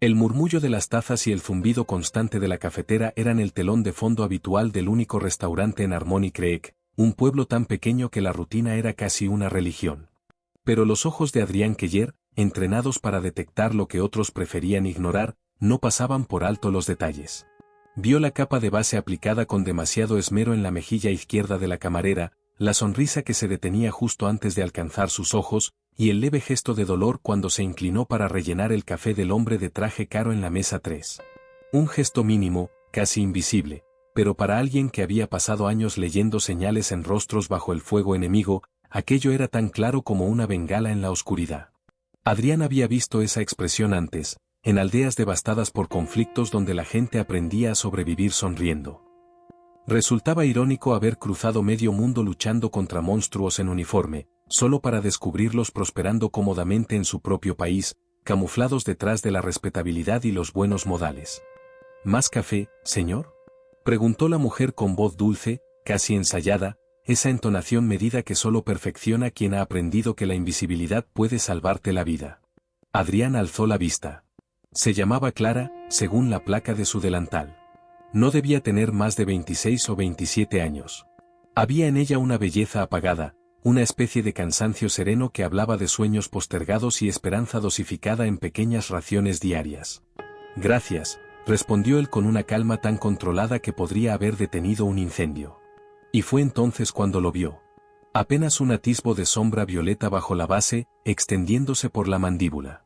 El murmullo de las tazas y el zumbido constante de la cafetera eran el telón de fondo habitual del único restaurante en Harmony Creek, un pueblo tan pequeño que la rutina era casi una religión. Pero los ojos de Adrián Keller, entrenados para detectar lo que otros preferían ignorar, no pasaban por alto los detalles. Vio la capa de base aplicada con demasiado esmero en la mejilla izquierda de la camarera, la sonrisa que se detenía justo antes de alcanzar sus ojos, y el leve gesto de dolor cuando se inclinó para rellenar el café del hombre de traje caro en la mesa 3. Un gesto mínimo, casi invisible, pero para alguien que había pasado años leyendo señales en rostros bajo el fuego enemigo, aquello era tan claro como una bengala en la oscuridad. Adrián había visto esa expresión antes, en aldeas devastadas por conflictos donde la gente aprendía a sobrevivir sonriendo. Resultaba irónico haber cruzado medio mundo luchando contra monstruos en uniforme, solo para descubrirlos prosperando cómodamente en su propio país, camuflados detrás de la respetabilidad y los buenos modales. ¿Más café, señor?, preguntó la mujer con voz dulce, casi ensayada, esa entonación medida que solo perfecciona quien ha aprendido que la invisibilidad puede salvarte la vida. Adrián alzó la vista. Se llamaba Clara, según la placa de su delantal. No debía tener más de 26 o 27 años. Había en ella una belleza apagada, una especie de cansancio sereno que hablaba de sueños postergados y esperanza dosificada en pequeñas raciones diarias. Gracias, respondió él con una calma tan controlada que podría haber detenido un incendio. Y fue entonces cuando lo vio. Apenas un atisbo de sombra violeta bajo la base, extendiéndose por la mandíbula.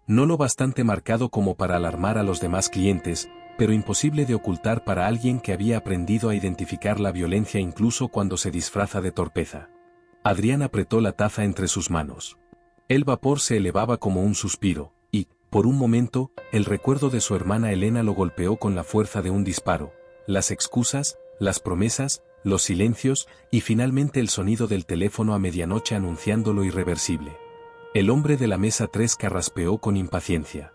No lo bastante marcado como para alarmar a los demás clientes, pero imposible de ocultar para alguien que había aprendido a identificar la violencia incluso cuando se disfraza de torpeza. Adrián apretó la taza entre sus manos. El vapor se elevaba como un suspiro, y, por un momento, el recuerdo de su hermana Elena lo golpeó con la fuerza de un disparo. Las excusas, las promesas, los silencios, y finalmente el sonido del teléfono a medianoche anunciando lo irreversible. El hombre de la mesa 3 carraspeó con impaciencia.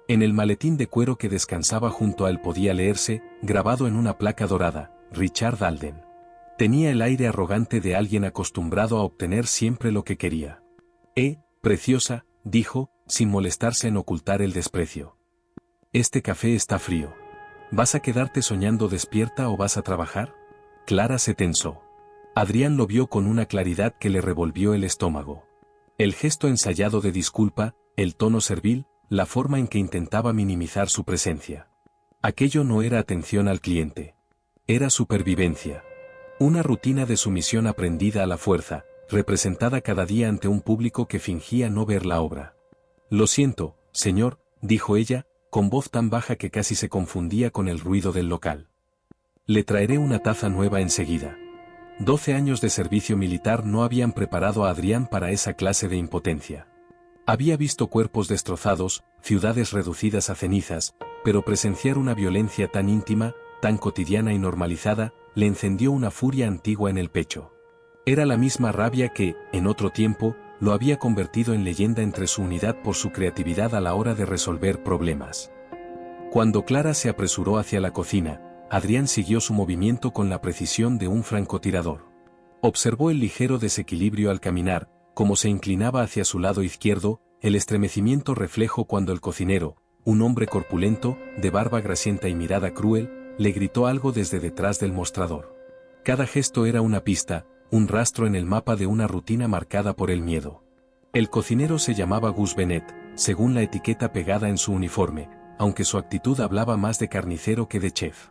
En el maletín de cuero que descansaba junto a él podía leerse, grabado en una placa dorada, Richard Alden. Tenía el aire arrogante de alguien acostumbrado a obtener siempre lo que quería. Preciosa, dijo, sin molestarse en ocultar el desprecio. Este café está frío. ¿Vas a quedarte soñando despierta o vas a trabajar? Clara se tensó. Adrián lo vio con una claridad que le revolvió el estómago. El gesto ensayado de disculpa, el tono servil, la forma en que intentaba minimizar su presencia. Aquello no era atención al cliente. Era supervivencia. Una rutina de sumisión aprendida a la fuerza, representada cada día ante un público que fingía no ver la obra. Lo siento, señor, dijo ella, con voz tan baja que casi se confundía con el ruido del local. Le traeré una taza nueva enseguida. 12 años de servicio militar no habían preparado a Adrián para esa clase de impotencia. Había visto cuerpos destrozados, ciudades reducidas a cenizas, pero presenciar una violencia tan íntima, tan cotidiana y normalizada, le encendió una furia antigua en el pecho. Era la misma rabia que, en otro tiempo, lo había convertido en leyenda entre su unidad por su creatividad a la hora de resolver problemas. Cuando Clara se apresuró hacia la cocina, Adrián siguió su movimiento con la precisión de un francotirador. Observó el ligero desequilibrio al caminar, como se inclinaba hacia su lado izquierdo, el estremecimiento reflejo cuando el cocinero, un hombre corpulento, de barba grasienta y mirada cruel, le gritó algo desde detrás del mostrador. Cada gesto era una pista, un rastro en el mapa de una rutina marcada por el miedo. El cocinero se llamaba Gus Bennett, según la etiqueta pegada en su uniforme, aunque su actitud hablaba más de carnicero que de chef.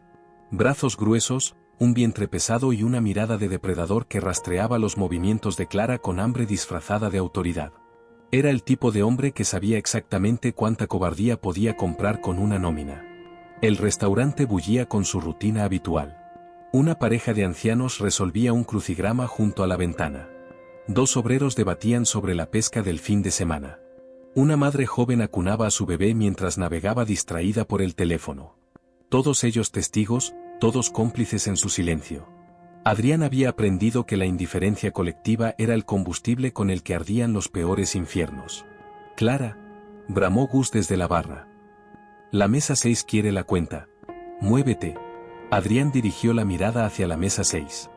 Brazos gruesos, un vientre pesado y una mirada de depredador que rastreaba los movimientos de Clara con hambre disfrazada de autoridad. Era el tipo de hombre que sabía exactamente cuánta cobardía podía comprar con una nómina. El restaurante bullía con su rutina habitual. Una pareja de ancianos resolvía un crucigrama junto a la ventana. 2 obreros debatían sobre la pesca del fin de semana. Una madre joven acunaba a su bebé mientras navegaba distraída por el teléfono. Todos ellos testigos, todos cómplices en su silencio. Adrián había aprendido que la indiferencia colectiva era el combustible con el que ardían los peores infiernos. Clara, bramó Gus desde la barra. La mesa 6 quiere la cuenta. Muévete. Adrián dirigió la mirada hacia la mesa 6.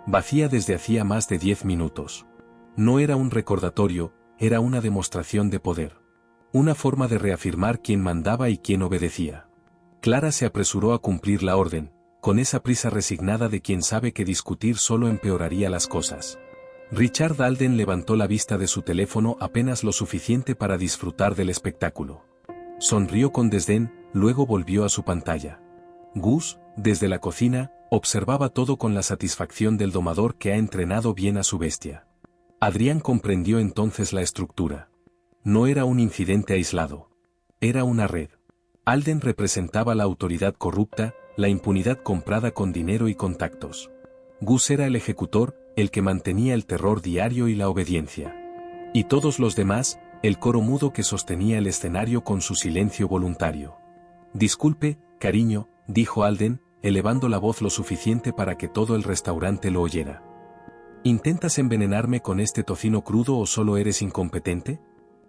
Vacía desde hacía más de 10 minutos. No era un recordatorio, era una demostración de poder. Una forma de reafirmar quién mandaba y quién obedecía. Clara se apresuró a cumplir la orden, con esa prisa resignada de quien sabe que discutir solo empeoraría las cosas. Richard Alden levantó la vista de su teléfono apenas lo suficiente para disfrutar del espectáculo. Sonrió con desdén, luego volvió a su pantalla. Gus, desde la cocina, observaba todo con la satisfacción del domador que ha entrenado bien a su bestia. Adrián comprendió entonces la estructura. No era un incidente aislado. Era una red. Alden representaba la autoridad corrupta, la impunidad comprada con dinero y contactos. Gus era el ejecutor, el que mantenía el terror diario y la obediencia. Y todos los demás, el coro mudo que sostenía el escenario con su silencio voluntario. Disculpe, cariño, dijo Alden, elevando la voz lo suficiente para que todo el restaurante lo oyera. ¿Intentas envenenarme con este tocino crudo o solo eres incompetente?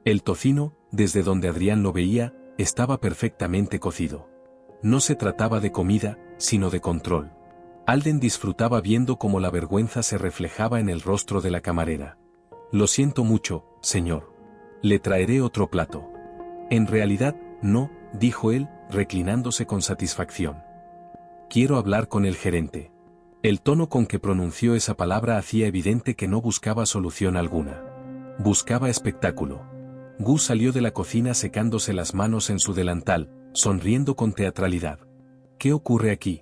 El tocino, desde donde Adrián lo veía, estaba perfectamente cocido. No se trataba de comida, sino de control. Alden disfrutaba viendo cómo la vergüenza se reflejaba en el rostro de la camarera. Lo siento mucho, señor. Le traeré otro plato. En realidad, no, dijo él, reclinándose con satisfacción. Quiero hablar con el gerente. El tono con que pronunció esa palabra hacía evidente que no buscaba solución alguna. Buscaba espectáculo. Gus salió de la cocina secándose las manos en su delantal, sonriendo con teatralidad. ¿Qué ocurre aquí?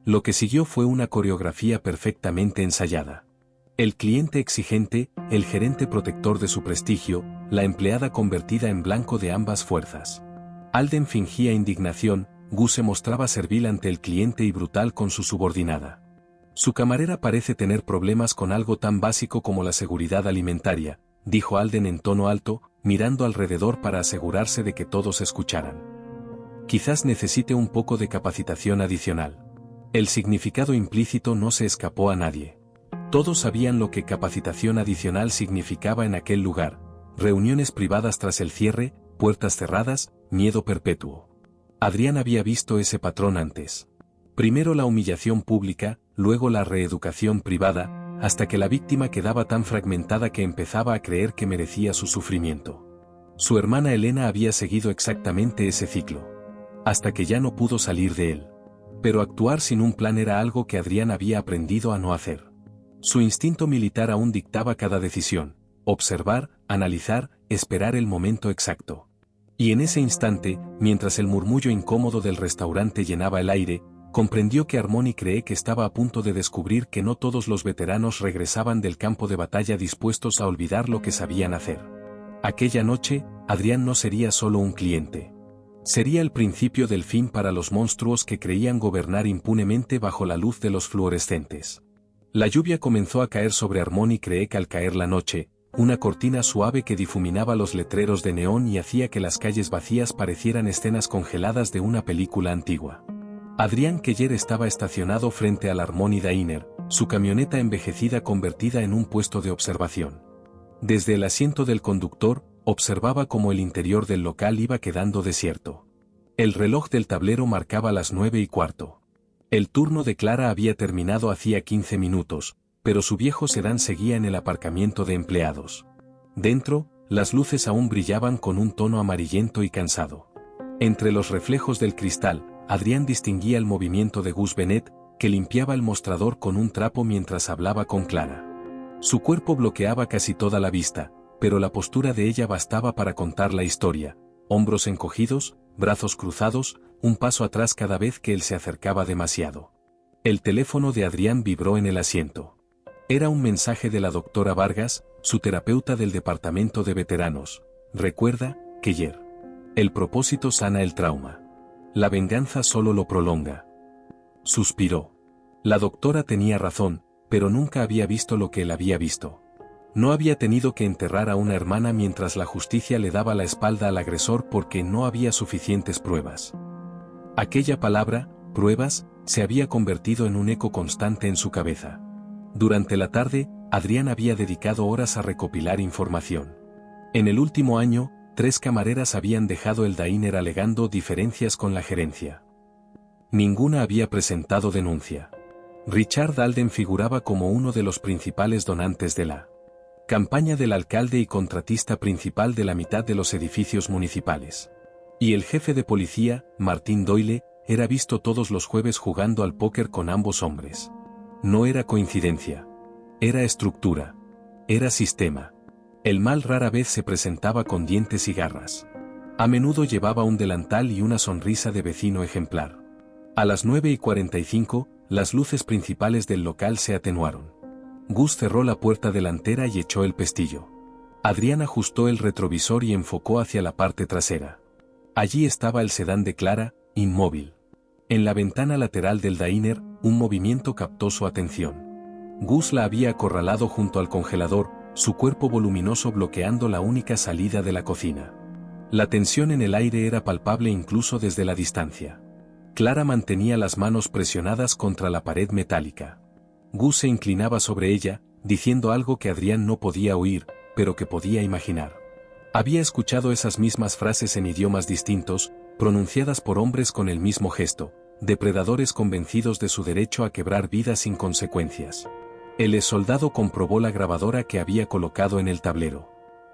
Lo que siguió fue una coreografía perfectamente ensayada. El cliente exigente, el gerente protector de su prestigio, la empleada convertida en blanco de ambas fuerzas. Alden fingía indignación, Gus se mostraba servil ante el cliente y brutal con su subordinada. Su camarera parece tener problemas con algo tan básico como la seguridad alimentaria, dijo Alden en tono alto, mirando alrededor para asegurarse de que todos escucharan. Quizás necesite un poco de capacitación adicional. El significado implícito no se escapó a nadie. Todos sabían lo que capacitación adicional significaba en aquel lugar: reuniones privadas tras el cierre, puertas cerradas, miedo perpetuo. Adrián había visto ese patrón antes. Primero la humillación pública, luego la reeducación privada, hasta que la víctima quedaba tan fragmentada que empezaba a creer que merecía su sufrimiento. Su hermana Elena había seguido exactamente ese ciclo. Hasta que ya no pudo salir de él. Pero actuar sin un plan era algo que Adrián había aprendido a no hacer. Su instinto militar aún dictaba cada decisión: observar, analizar, esperar el momento exacto. Y en ese instante, mientras el murmullo incómodo del restaurante llenaba el aire, comprendió que Harmony Creek estaba a punto de descubrir que no todos los veteranos regresaban del campo de batalla dispuestos a olvidar lo que sabían hacer. Aquella noche, Adrián no sería solo un cliente. Sería el principio del fin para los monstruos que creían gobernar impunemente bajo la luz de los fluorescentes. La lluvia comenzó a caer sobre Harmony Creek al caer la noche, una cortina suave que difuminaba los letreros de neón y hacía que las calles vacías parecieran escenas congeladas de una película antigua. Adrián Keller estaba estacionado frente al Harmony Diner, su camioneta envejecida convertida en un puesto de observación. Desde el asiento del conductor, observaba cómo el interior del local iba quedando desierto. El reloj del tablero marcaba las 9:15. El turno de Clara había terminado hacía 15 minutos, pero su viejo sedán seguía en el aparcamiento de empleados. Dentro, las luces aún brillaban con un tono amarillento y cansado. Entre los reflejos del cristal, Adrián distinguía el movimiento de Gus Bennett, que limpiaba el mostrador con un trapo mientras hablaba con Clara. Su cuerpo bloqueaba casi toda la vista, pero la postura de ella bastaba para contar la historia: hombros encogidos, brazos cruzados, un paso atrás cada vez que él se acercaba demasiado. El teléfono de Adrián vibró en el asiento. Era un mensaje de la doctora Vargas, su terapeuta del departamento de veteranos. Recuerda, Keller. El propósito sana el trauma. La venganza solo lo prolonga. Suspiró. La doctora tenía razón, pero nunca había visto lo que él había visto. No había tenido que enterrar a una hermana mientras la justicia le daba la espalda al agresor porque no había suficientes pruebas. Aquella palabra, pruebas, se había convertido en un eco constante en su cabeza. Durante la tarde, Adrián había dedicado horas a recopilar información. En el último año, 3 camareras habían dejado el diner alegando diferencias con la gerencia. Ninguna había presentado denuncia. Richard Alden figuraba como uno de los principales donantes de la Campaña del alcalde y contratista principal de la mitad de los edificios municipales. Y el jefe de policía, Martín Doyle, era visto todos los jueves jugando al póker con ambos hombres. No era coincidencia. Era estructura. Era sistema. El mal rara vez se presentaba con dientes y garras. A menudo llevaba un delantal y una sonrisa de vecino ejemplar. A las 9:45, las luces principales del local se atenuaron. Gus cerró la puerta delantera y echó el pestillo. Adrián ajustó el retrovisor y enfocó hacia la parte trasera. Allí estaba el sedán de Clara, inmóvil. En la ventana lateral del diner, un movimiento captó su atención. Gus la había acorralado junto al congelador, su cuerpo voluminoso bloqueando la única salida de la cocina. La tensión en el aire era palpable incluso desde la distancia. Clara mantenía las manos presionadas contra la pared metálica. Gus se inclinaba sobre ella, diciendo algo que Adrián no podía oír, pero que podía imaginar. Había escuchado esas mismas frases en idiomas distintos, pronunciadas por hombres con el mismo gesto, depredadores convencidos de su derecho a quebrar vidas sin consecuencias. El exsoldado comprobó la grabadora que había colocado en el tablero.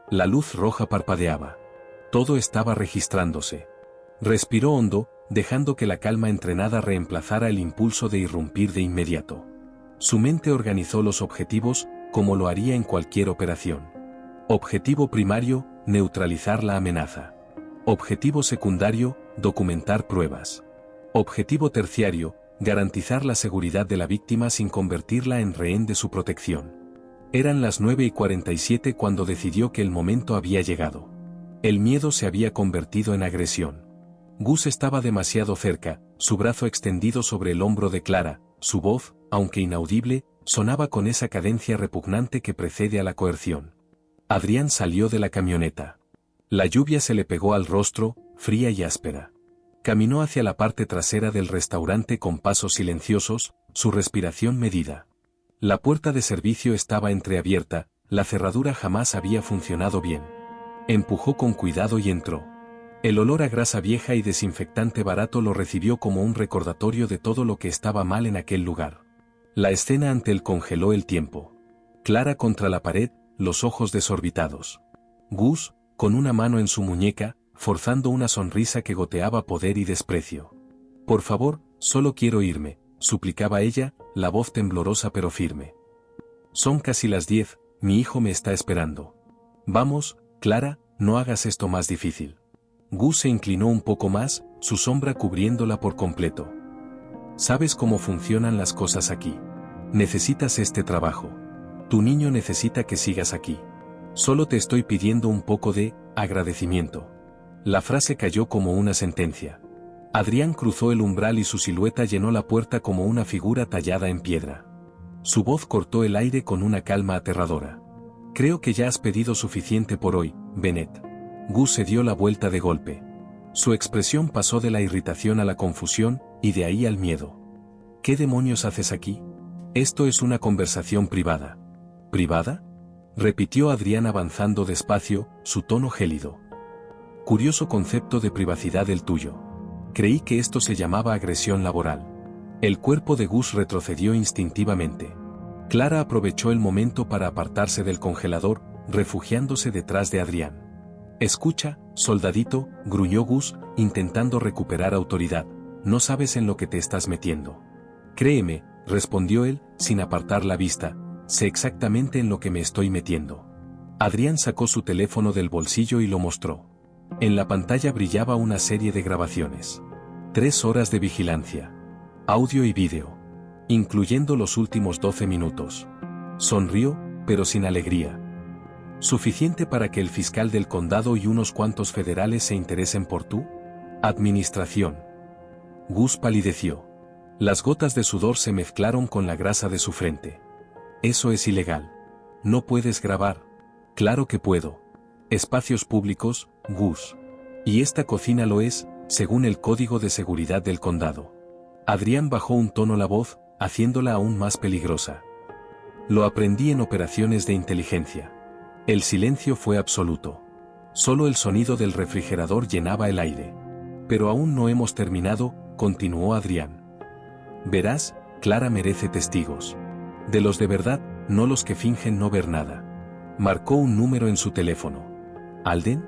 La luz roja parpadeaba. Todo estaba registrándose. Respiró hondo, dejando que la calma entrenada reemplazara el impulso de irrumpir de inmediato. Su mente organizó los objetivos, como lo haría en cualquier operación. Objetivo primario, neutralizar la amenaza. Objetivo secundario, documentar pruebas. Objetivo terciario, garantizar la seguridad de la víctima sin convertirla en rehén de su protección. Eran las 9:47 cuando decidió que el momento había llegado. El miedo se había convertido en agresión. Gus estaba demasiado cerca, su brazo extendido sobre el hombro de Clara, su voz, aunque inaudible, sonaba con esa cadencia repugnante que precede a la coerción. Adrián salió de la camioneta. La lluvia se le pegó al rostro, fría y áspera. Caminó hacia la parte trasera del restaurante con pasos silenciosos, su respiración medida. La puerta de servicio estaba entreabierta, la cerradura jamás había funcionado bien. Empujó con cuidado y entró. El olor a grasa vieja y desinfectante barato lo recibió como un recordatorio de todo lo que estaba mal en aquel lugar. La escena ante él congeló el tiempo. Clara contra la pared, los ojos desorbitados. Gus, con una mano en su muñeca, forzando una sonrisa que goteaba poder y desprecio. Por favor, solo quiero irme, suplicaba ella, la voz temblorosa pero firme. Son casi las 10, mi hijo me está esperando. Vamos, Clara, no hagas esto más difícil. Gus se inclinó un poco más, su sombra cubriéndola por completo. ¿Sabes cómo funcionan las cosas aquí? Necesitas este trabajo. Tu niño necesita que sigas aquí. Solo te estoy pidiendo un poco de agradecimiento. La frase cayó como una sentencia. Adrián cruzó el umbral y su silueta llenó la puerta como una figura tallada en piedra. Su voz cortó el aire con una calma aterradora. Creo que ya has pedido suficiente por hoy, Bennett. Gus se dio la vuelta de golpe. Su expresión pasó de la irritación a la confusión, y de ahí al miedo. ¿Qué demonios haces aquí? Esto es una conversación privada. ¿Privada? Repitió Adrián avanzando despacio, su tono gélido. Curioso concepto de privacidad el tuyo. Creí que esto se llamaba agresión laboral. El cuerpo de Gus retrocedió instintivamente. Clara aprovechó el momento para apartarse del congelador, refugiándose detrás de Adrián. Escucha, soldadito, gruñó Gus, intentando recuperar autoridad, no sabes en lo que te estás metiendo. Créeme, respondió él, sin apartar la vista, sé exactamente en lo que me estoy metiendo. Adrián sacó su teléfono del bolsillo y lo mostró. En la pantalla brillaba una serie de grabaciones. 3 horas de vigilancia. Audio y vídeo. Incluyendo los últimos 12 minutos. Sonrió, pero sin alegría. ¿Suficiente para que el fiscal del condado y unos cuantos federales se interesen por tu administración? Gus palideció. Las gotas de sudor se mezclaron con la grasa de su frente. Eso es ilegal. No puedes grabar. Claro que puedo. Espacios públicos, Gus. Y esta cocina lo es, según el Código de Seguridad del Condado. Adrián bajó un tono la voz, haciéndola aún más peligrosa. Lo aprendí en operaciones de inteligencia. El silencio fue absoluto. Solo el sonido del refrigerador llenaba el aire. Pero aún no hemos terminado, continuó Adrián. Verás, Clara merece testigos. De los de verdad, no los que fingen no ver nada. Marcó un número en su teléfono. ¿Alden?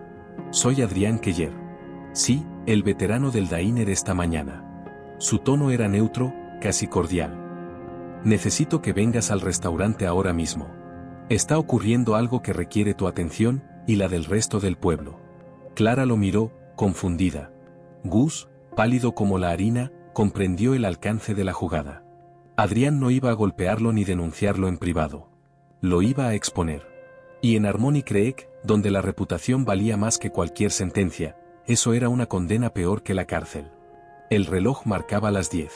Soy Adrián Keller. Sí, el veterano del diner esta mañana. Su tono era neutro, casi cordial. Necesito que vengas al restaurante ahora mismo. Está ocurriendo algo que requiere tu atención, y la del resto del pueblo. Clara lo miró, confundida. Gus, pálido como la harina, comprendió el alcance de la jugada. Adrián no iba a golpearlo ni denunciarlo en privado. Lo iba a exponer. Y en Harmony Creek, donde la reputación valía más que cualquier sentencia, eso era una condena peor que la cárcel. El reloj marcaba las 10.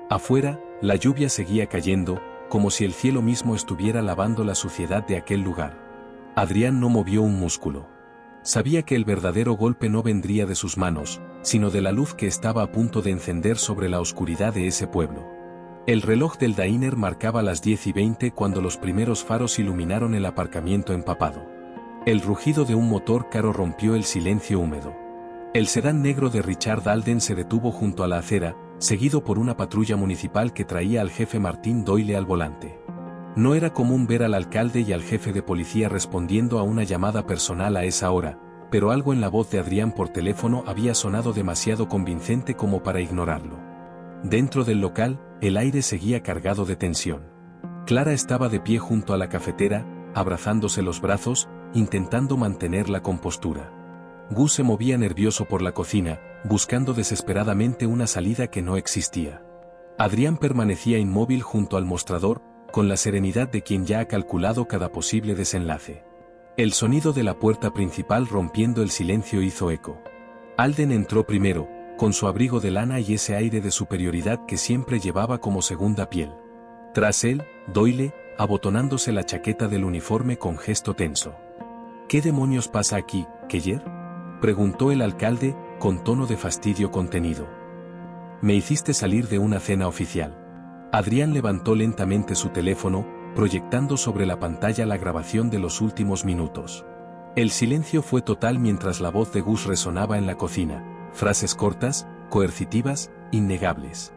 Afuera, la lluvia seguía cayendo, como si el cielo mismo estuviera lavando la suciedad de aquel lugar. Adrián no movió un músculo. Sabía que el verdadero golpe no vendría de sus manos, sino de la luz que estaba a punto de encender sobre la oscuridad de ese pueblo. El reloj del diner marcaba las 10:20 cuando los primeros faros iluminaron el aparcamiento empapado. El rugido de un motor caro rompió el silencio húmedo. El sedán negro de Richard Alden se detuvo junto a la acera, seguido por una patrulla municipal que traía al jefe Martín Doyle al volante. No era común ver al alcalde y al jefe de policía respondiendo a una llamada personal a esa hora, pero algo en la voz de Adrián por teléfono había sonado demasiado convincente como para ignorarlo. Dentro del local, el aire seguía cargado de tensión. Clara estaba de pie junto a la cafetera, abrazándose los brazos, intentando mantener la compostura. Gus se movía nervioso por la cocina, buscando desesperadamente una salida que no existía. Adrián permanecía inmóvil junto al mostrador, con la serenidad de quien ya ha calculado cada posible desenlace. El sonido de la puerta principal rompiendo el silencio hizo eco. Alden entró primero, con su abrigo de lana y ese aire de superioridad que siempre llevaba como segunda piel. Tras él, Doyle, abotonándose la chaqueta del uniforme con gesto tenso. ¿Qué demonios pasa aquí, Keller?, preguntó el alcalde, con tono de fastidio contenido. Me hiciste salir de una cena oficial. Adrián levantó lentamente su teléfono, proyectando sobre la pantalla la grabación de los últimos minutos. El silencio fue total mientras la voz de Gus resonaba en la cocina, frases cortas, coercitivas, innegables.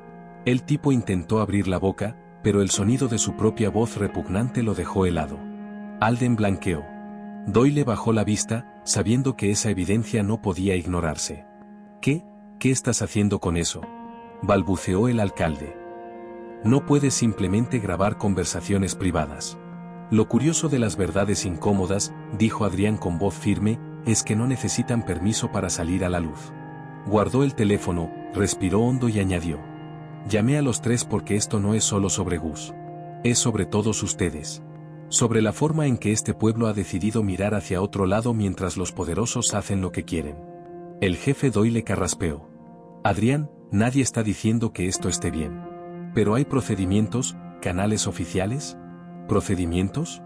El tipo intentó abrir la boca, pero el sonido de su propia voz repugnante lo dejó helado. Alden blanqueó. Doyle bajó la vista, sabiendo que esa evidencia no podía ignorarse. ¿Qué? ¿Qué estás haciendo con eso?, balbuceó el alcalde. No puedes simplemente grabar conversaciones privadas. Lo curioso de las verdades incómodas, dijo Adrián con voz firme, es que no necesitan permiso para salir a la luz. Guardó el teléfono, respiró hondo y añadió. Llamé a los tres porque esto no es solo sobre Gus. Es sobre todos ustedes. Sobre la forma en que este pueblo ha decidido mirar hacia otro lado mientras los poderosos hacen lo que quieren. El jefe Doyle carraspeó. Adrián, nadie está diciendo que esto esté bien. Pero hay procedimientos, canales oficiales. ¿Procedimientos?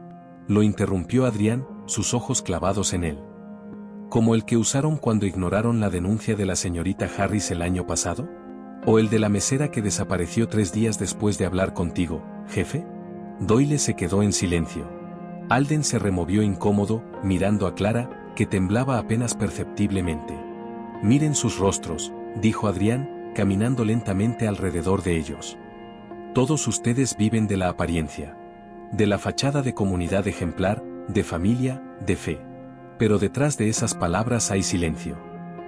Lo interrumpió Adrián, sus ojos clavados en él. ¿Como el que usaron cuando ignoraron la denuncia de la señorita Harris el año pasado? ¿O el de la mesera que desapareció 3 días después de hablar contigo, jefe? Doyle se quedó en silencio. Alden se removió incómodo, mirando a Clara, que temblaba apenas perceptiblemente. Miren sus rostros, dijo Adrián, caminando lentamente alrededor de ellos. Todos ustedes viven de la apariencia. De la fachada de comunidad ejemplar, de familia, de fe. Pero detrás de esas palabras hay silencio.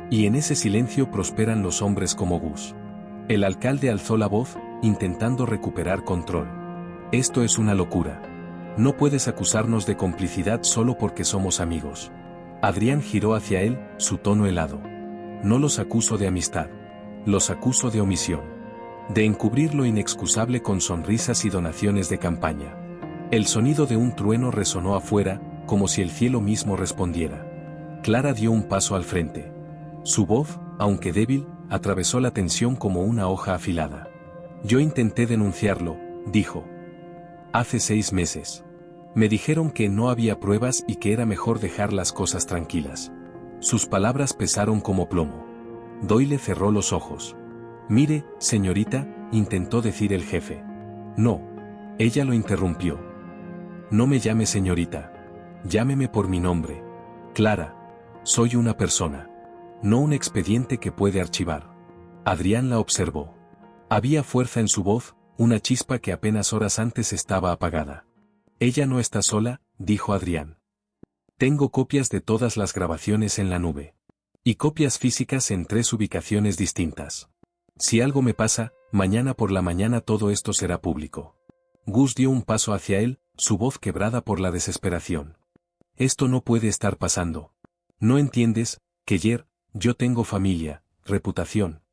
Y en ese silencio prosperan los hombres como Gus. El alcalde alzó la voz, intentando recuperar control. Esto es una locura. No puedes acusarnos de complicidad solo porque somos amigos. Adrián giró hacia él, su tono helado. No los acuso de amistad. Los acuso de omisión. De encubrir lo inexcusable con sonrisas y donaciones de campaña. El sonido de un trueno resonó afuera, como si el cielo mismo respondiera. Clara dio un paso al frente. Su voz, aunque débil, atravesó la tensión como una hoja afilada. Yo intenté denunciarlo, dijo. Hace 6 meses. Me dijeron que no había pruebas y que era mejor dejar las cosas tranquilas. Sus palabras pesaron como plomo. Doyle cerró los ojos. Mire, señorita, intentó decir el jefe. No. Ella lo interrumpió. No me llame señorita. Llámeme por mi nombre. Clara. Soy una persona. No un expediente que puede archivar. Adrián la observó. Había fuerza en su voz, una chispa que apenas horas antes estaba apagada. Ella no está sola, dijo Adrián. Tengo copias de todas las grabaciones en la nube. Y copias físicas en 3 ubicaciones distintas. Si algo me pasa, mañana por la mañana todo esto será público. Gus dio un paso hacia él, su voz quebrada por la desesperación. Esto no puede estar pasando. ¿No entiendes, Keller? Yo tengo familia, reputación.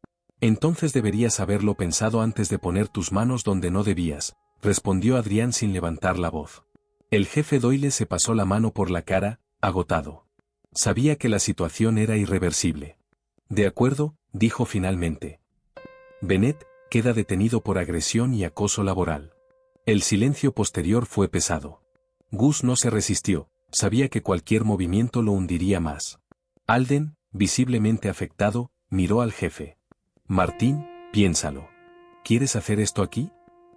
Entonces deberías haberlo pensado antes de poner tus manos donde no debías, respondió Adrián sin levantar la voz. El jefe Doyle se pasó la mano por la cara, agotado. Sabía que la situación era irreversible. De acuerdo, dijo finalmente. Bennett queda detenido por agresión y acoso laboral. El silencio posterior fue pesado. Gus no se resistió, sabía que cualquier movimiento lo hundiría más. Alden, visiblemente afectado, miró al jefe. Martín, piénsalo. ¿Quieres hacer esto aquí?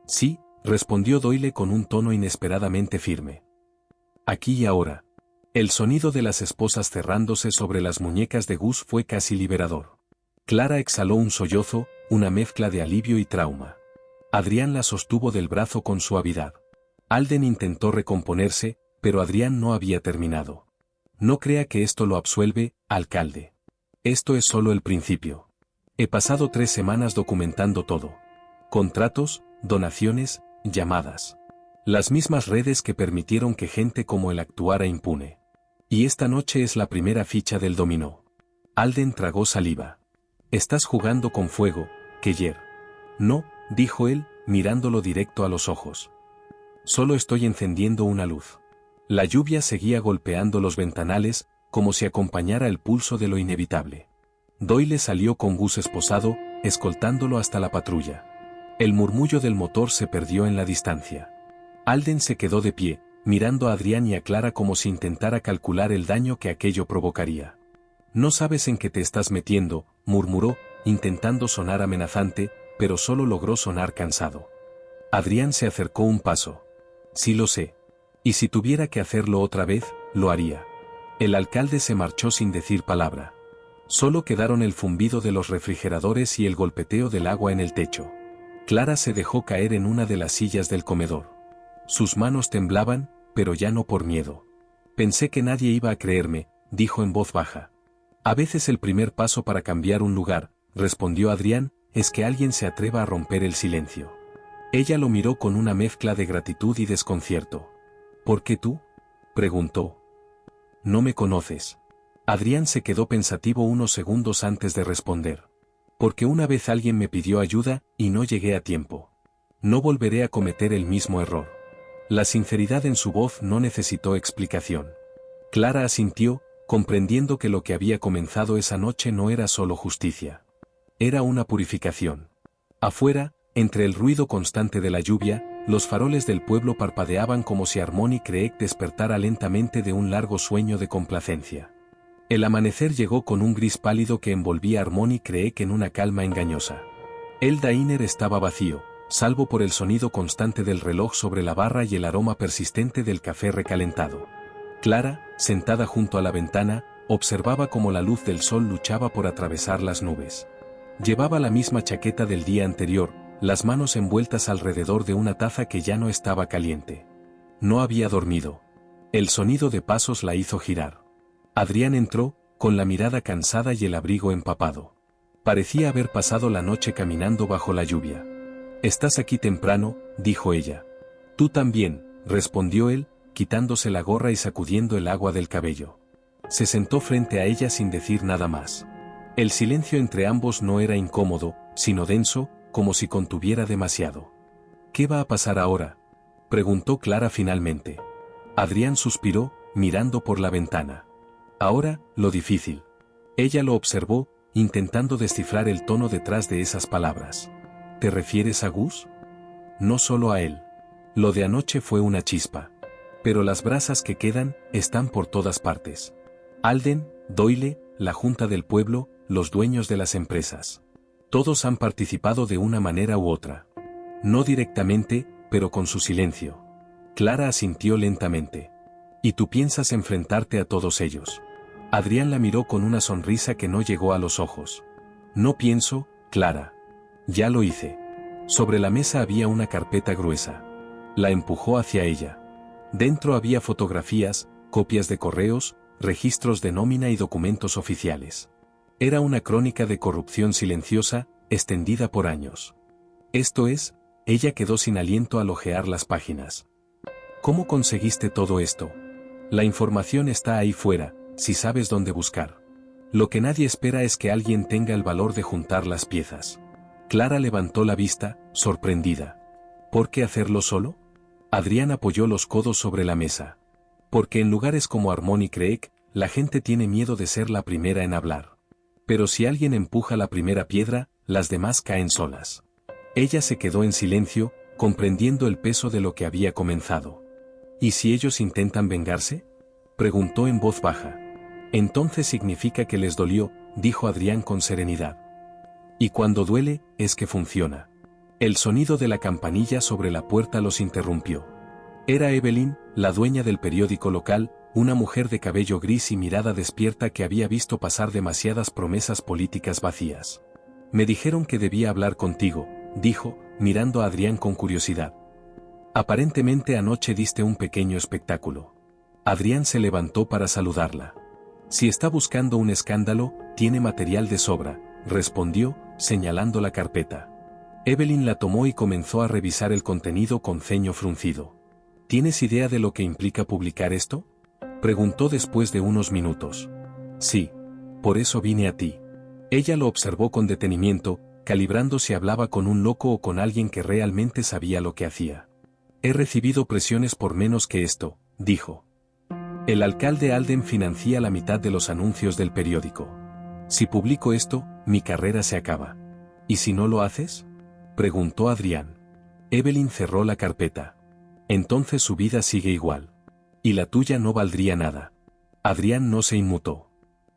Sí, respondió Doyle con un tono inesperadamente firme. Aquí y ahora. El sonido de las esposas cerrándose sobre las muñecas de Gus fue casi liberador. Clara exhaló un sollozo, una mezcla de alivio y trauma. Adrián la sostuvo del brazo con suavidad. Alden intentó recomponerse, pero Adrián no había terminado. No crea que esto lo absuelve, alcalde. Esto es solo el principio. He pasado 3 semanas documentando todo. Contratos, donaciones, llamadas. Las mismas redes que permitieron que gente como él actuara impune. Y esta noche es la primera ficha del dominó. Alden tragó saliva. Estás jugando con fuego, Keller. No, dijo él, mirándolo directo a los ojos. Solo estoy encendiendo una luz. La lluvia seguía golpeando los ventanales, como si acompañara el pulso de lo inevitable. Doyle salió con Gus esposado, escoltándolo hasta la patrulla. El murmullo del motor se perdió en la distancia. Alden se quedó de pie, mirando a Adrián y a Clara como si intentara calcular el daño que aquello provocaría. No sabes en qué te estás metiendo, murmuró, intentando sonar amenazante, pero solo logró sonar cansado. Adrián se acercó un paso. Sí lo sé. Y si tuviera que hacerlo otra vez, lo haría. El alcalde se marchó sin decir palabra. Solo quedaron el zumbido de los refrigeradores y el golpeteo del agua en el techo. Clara se dejó caer en una de las sillas del comedor. Sus manos temblaban, pero ya no por miedo. Pensé que nadie iba a creerme, dijo en voz baja. A veces el primer paso para cambiar un lugar, respondió Adrián, es que alguien se atreva a romper el silencio. Ella lo miró con una mezcla de gratitud y desconcierto. ¿Por qué tú?, preguntó. No me conoces. Adrián se quedó pensativo unos segundos antes de responder. Porque una vez alguien me pidió ayuda, y no llegué a tiempo. No volveré a cometer el mismo error. La sinceridad en su voz no necesitó explicación. Clara asintió, comprendiendo que lo que había comenzado esa noche no era solo justicia. Era una purificación. Afuera, entre el ruido constante de la lluvia, los faroles del pueblo parpadeaban como si Harmony Creek despertara lentamente de un largo sueño de complacencia. El amanecer llegó con un gris pálido que envolvía a Harmony Creek en una calma engañosa. El diner estaba vacío, salvo por el sonido constante del reloj sobre la barra y el aroma persistente del café recalentado. Clara, sentada junto a la ventana, observaba cómo la luz del sol luchaba por atravesar las nubes. Llevaba la misma chaqueta del día anterior, las manos envueltas alrededor de una taza que ya no estaba caliente. No había dormido. El sonido de pasos la hizo girar. Adrián entró, con la mirada cansada y el abrigo empapado. Parecía haber pasado la noche caminando bajo la lluvia. «Estás aquí temprano», dijo ella. «Tú también», respondió él, quitándose la gorra y sacudiendo el agua del cabello. Se sentó frente a ella sin decir nada más. El silencio entre ambos no era incómodo, sino denso, como si contuviera demasiado. «¿Qué va a pasar ahora?», preguntó Clara finalmente. Adrián suspiró, mirando por la ventana. «Ahora, lo difícil». Ella lo observó, intentando descifrar el tono detrás de esas palabras. «¿Te refieres a Gus?». «No solo a él. Lo de anoche fue una chispa. Pero las brasas que quedan, están por todas partes. Alden, Doyle, la Junta del Pueblo, los dueños de las empresas. Todos han participado de una manera u otra. No directamente, pero con su silencio». Clara asintió lentamente. «¿Y tú piensas enfrentarte a todos ellos?». Adrián la miró con una sonrisa que no llegó a los ojos. «No pienso, Clara. Ya lo hice». Sobre la mesa había una carpeta gruesa. La empujó hacia ella. Dentro había fotografías, copias de correos, registros de nómina y documentos oficiales. Era una crónica de corrupción silenciosa, extendida por años. Esto es, ella quedó sin aliento al hojear las páginas. ¿Cómo conseguiste todo esto? La información está ahí fuera, si sabes dónde buscar. Lo que nadie espera es que alguien tenga el valor de juntar las piezas. Clara levantó la vista, sorprendida. ¿Por qué hacerlo solo? Adrián apoyó los codos sobre la mesa. Porque en lugares como Harmony Creek, la gente tiene miedo de ser la primera en hablar. Pero si alguien empuja la primera piedra, las demás caen solas. Ella se quedó en silencio, comprendiendo el peso de lo que había comenzado. ¿Y si ellos intentan vengarse? Preguntó en voz baja. Entonces significa que les dolió, dijo Adrián con serenidad. Y cuando duele, es que funciona. El sonido de la campanilla sobre la puerta los interrumpió. Era Evelyn, la dueña del periódico local, una mujer de cabello gris y mirada despierta que había visto pasar demasiadas promesas políticas vacías. Me dijeron que debía hablar contigo, dijo, mirando a Adrián con curiosidad. Aparentemente anoche diste un pequeño espectáculo. Adrián se levantó para saludarla. Si está buscando un escándalo, tiene material de sobra, respondió, señalando la carpeta. Evelyn la tomó y comenzó a revisar el contenido con ceño fruncido. ¿Tienes idea de lo que implica publicar esto? Preguntó después de unos minutos. Sí. Por eso vine a ti. Ella lo observó con detenimiento, calibrando si hablaba con un loco o con alguien que realmente sabía lo que hacía. He recibido presiones por menos que esto, dijo. El alcalde Alden financia la mitad de los anuncios del periódico. Si publico esto, mi carrera se acaba. ¿Y si no lo haces? Preguntó Adrián. Evelyn cerró la carpeta. Entonces su vida sigue igual. Y la tuya no valdría nada. Adrián no se inmutó.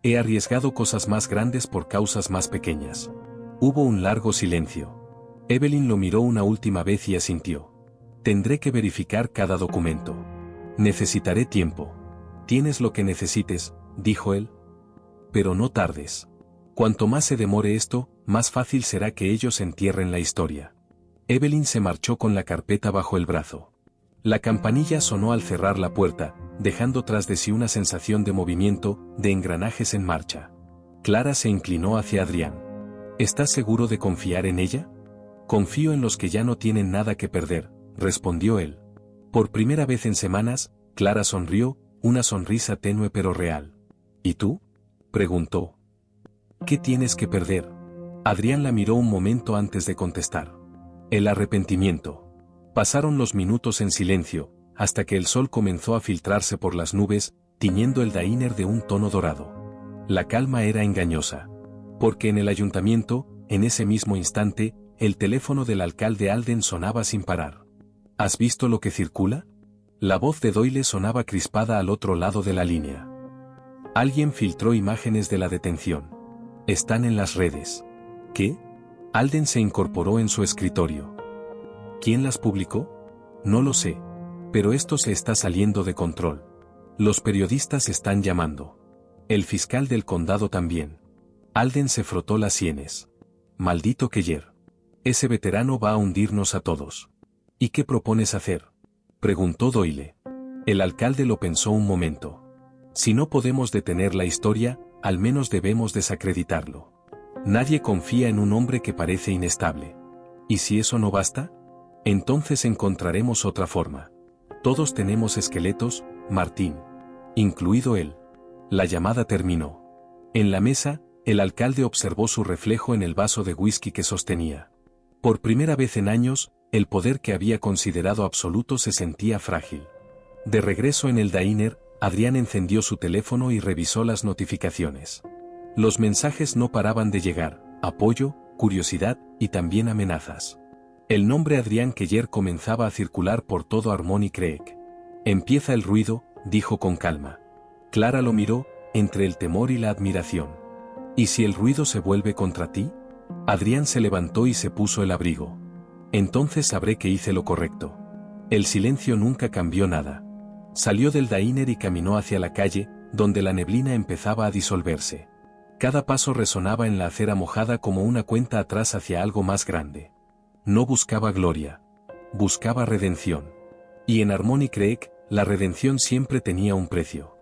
He arriesgado cosas más grandes por causas más pequeñas. Hubo un largo silencio. Evelyn lo miró una última vez y asintió. Tendré que verificar cada documento. Necesitaré tiempo. Tienes lo que necesites, dijo él. Pero no tardes. Cuanto más se demore esto, más fácil será que ellos entierren la historia. Evelyn se marchó con la carpeta bajo el brazo. La campanilla sonó al cerrar la puerta, dejando tras de sí una sensación de movimiento, de engranajes en marcha. Clara se inclinó hacia Adrián. ¿Estás seguro de confiar en ella? Confío en los que ya no tienen nada que perder, respondió él. Por primera vez en semanas, Clara sonrió, una sonrisa tenue pero real. ¿Y tú? Preguntó. ¿Qué tienes que perder? Adrián la miró un momento antes de contestar. El arrepentimiento. Pasaron los minutos en silencio, hasta que el sol comenzó a filtrarse por las nubes, tiñendo el diner de un tono dorado. La calma era engañosa. Porque en el ayuntamiento, en ese mismo instante, el teléfono del alcalde Alden sonaba sin parar. ¿Has visto lo que circula? La voz de Doyle sonaba crispada al otro lado de la línea. Alguien filtró imágenes de la detención. Están en las redes. ¿Qué? Alden se incorporó en su escritorio. ¿Quién las publicó? No lo sé. Pero esto se está saliendo de control. Los periodistas están llamando. El fiscal del condado también. Alden se frotó las sienes. Maldito Keller. Ese veterano va a hundirnos a todos. ¿Y qué propones hacer? Preguntó Doyle. El alcalde lo pensó un momento. Si no podemos detener la historia, al menos debemos desacreditarlo. Nadie confía en un hombre que parece inestable. ¿Y si eso no basta? Entonces encontraremos otra forma. Todos tenemos esqueletos, Martín. Incluido él. La llamada terminó. En la mesa, el alcalde observó su reflejo en el vaso de whisky que sostenía. Por primera vez en años, el poder que había considerado absoluto se sentía frágil. De regreso en el diner, Adrián encendió su teléfono y revisó las notificaciones. Los mensajes no paraban de llegar, apoyo, curiosidad y también amenazas. El nombre Adrián Keller comenzaba a circular por todo Harmony Creek. Empieza el ruido, dijo con calma. Clara lo miró, entre el temor y la admiración. ¿Y si el ruido se vuelve contra ti? Adrián se levantó y se puso el abrigo. Entonces sabré que hice lo correcto. El silencio nunca cambió nada. Salió del diner y caminó hacia la calle, donde la neblina empezaba a disolverse. Cada paso resonaba en la acera mojada como una cuenta atrás hacia algo más grande. No buscaba gloria. Buscaba redención. Y en Harmony Creek, la redención siempre tenía un precio.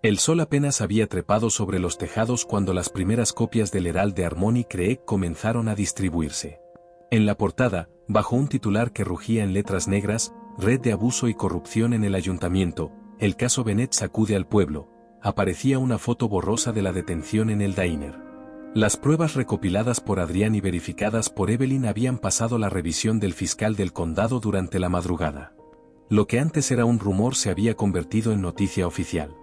El sol apenas había trepado sobre los tejados cuando las primeras copias del Herald de Harmony Creek comenzaron a distribuirse. En la portada, bajo un titular que rugía en letras negras, Red de abuso y corrupción en el ayuntamiento, el caso Bennett sacude al pueblo, aparecía una foto borrosa de la detención en el diner. Las pruebas recopiladas por Adrián y verificadas por Evelyn habían pasado la revisión del fiscal del condado durante la madrugada. Lo que antes era un rumor se había convertido en noticia oficial.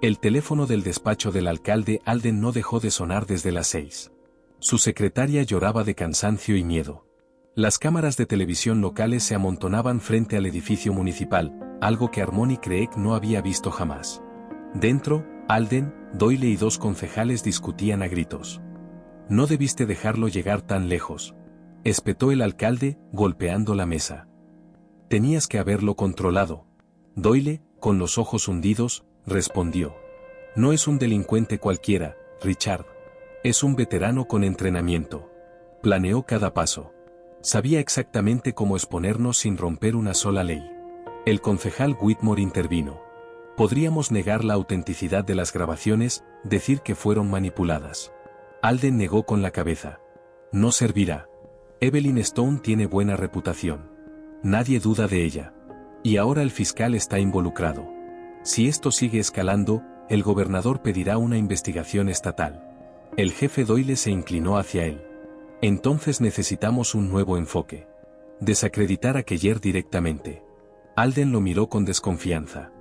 El teléfono del despacho del alcalde Alden no dejó de sonar desde las 6. Su secretaria lloraba de cansancio y miedo. Las cámaras de televisión locales se amontonaban frente al edificio municipal, algo que Harmony Creek no había visto jamás. Dentro, Alden, Doyle y 2 concejales discutían a gritos. «No debiste dejarlo llegar tan lejos», espetó el alcalde, golpeando la mesa. «Tenías que haberlo controlado». Doyle, con los ojos hundidos, respondió. «No es un delincuente cualquiera, Richard. Es un veterano con entrenamiento. Planeó cada paso. Sabía exactamente cómo exponernos sin romper una sola ley». El concejal Whitmore intervino. «Podríamos negar la autenticidad de las grabaciones, decir que fueron manipuladas». Alden negó con la cabeza. «No servirá. Evelyn Stone tiene buena reputación. Nadie duda de ella. Y ahora el fiscal está involucrado. Si esto sigue escalando, el gobernador pedirá una investigación estatal». El jefe Doyle se inclinó hacia él. «Entonces necesitamos un nuevo enfoque. Desacreditar a Keller directamente». Alden lo miró con desconfianza.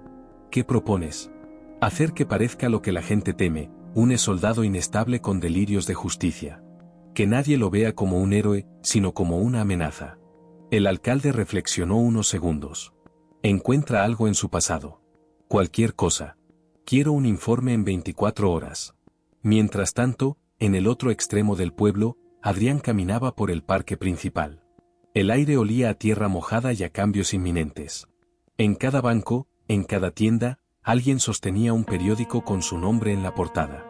«¿Qué propones?» «Hacer que parezca lo que la gente teme, un soldado inestable con delirios de justicia. Que nadie lo vea como un héroe, sino como una amenaza». El alcalde reflexionó unos segundos. «Encuentra algo en su pasado. Cualquier cosa. Quiero un informe en 24 horas». Mientras tanto, en el otro extremo del pueblo, Adrián caminaba por el parque principal. El aire olía a tierra mojada y a cambios inminentes. En cada banco, en cada tienda, alguien sostenía un periódico con su nombre en la portada.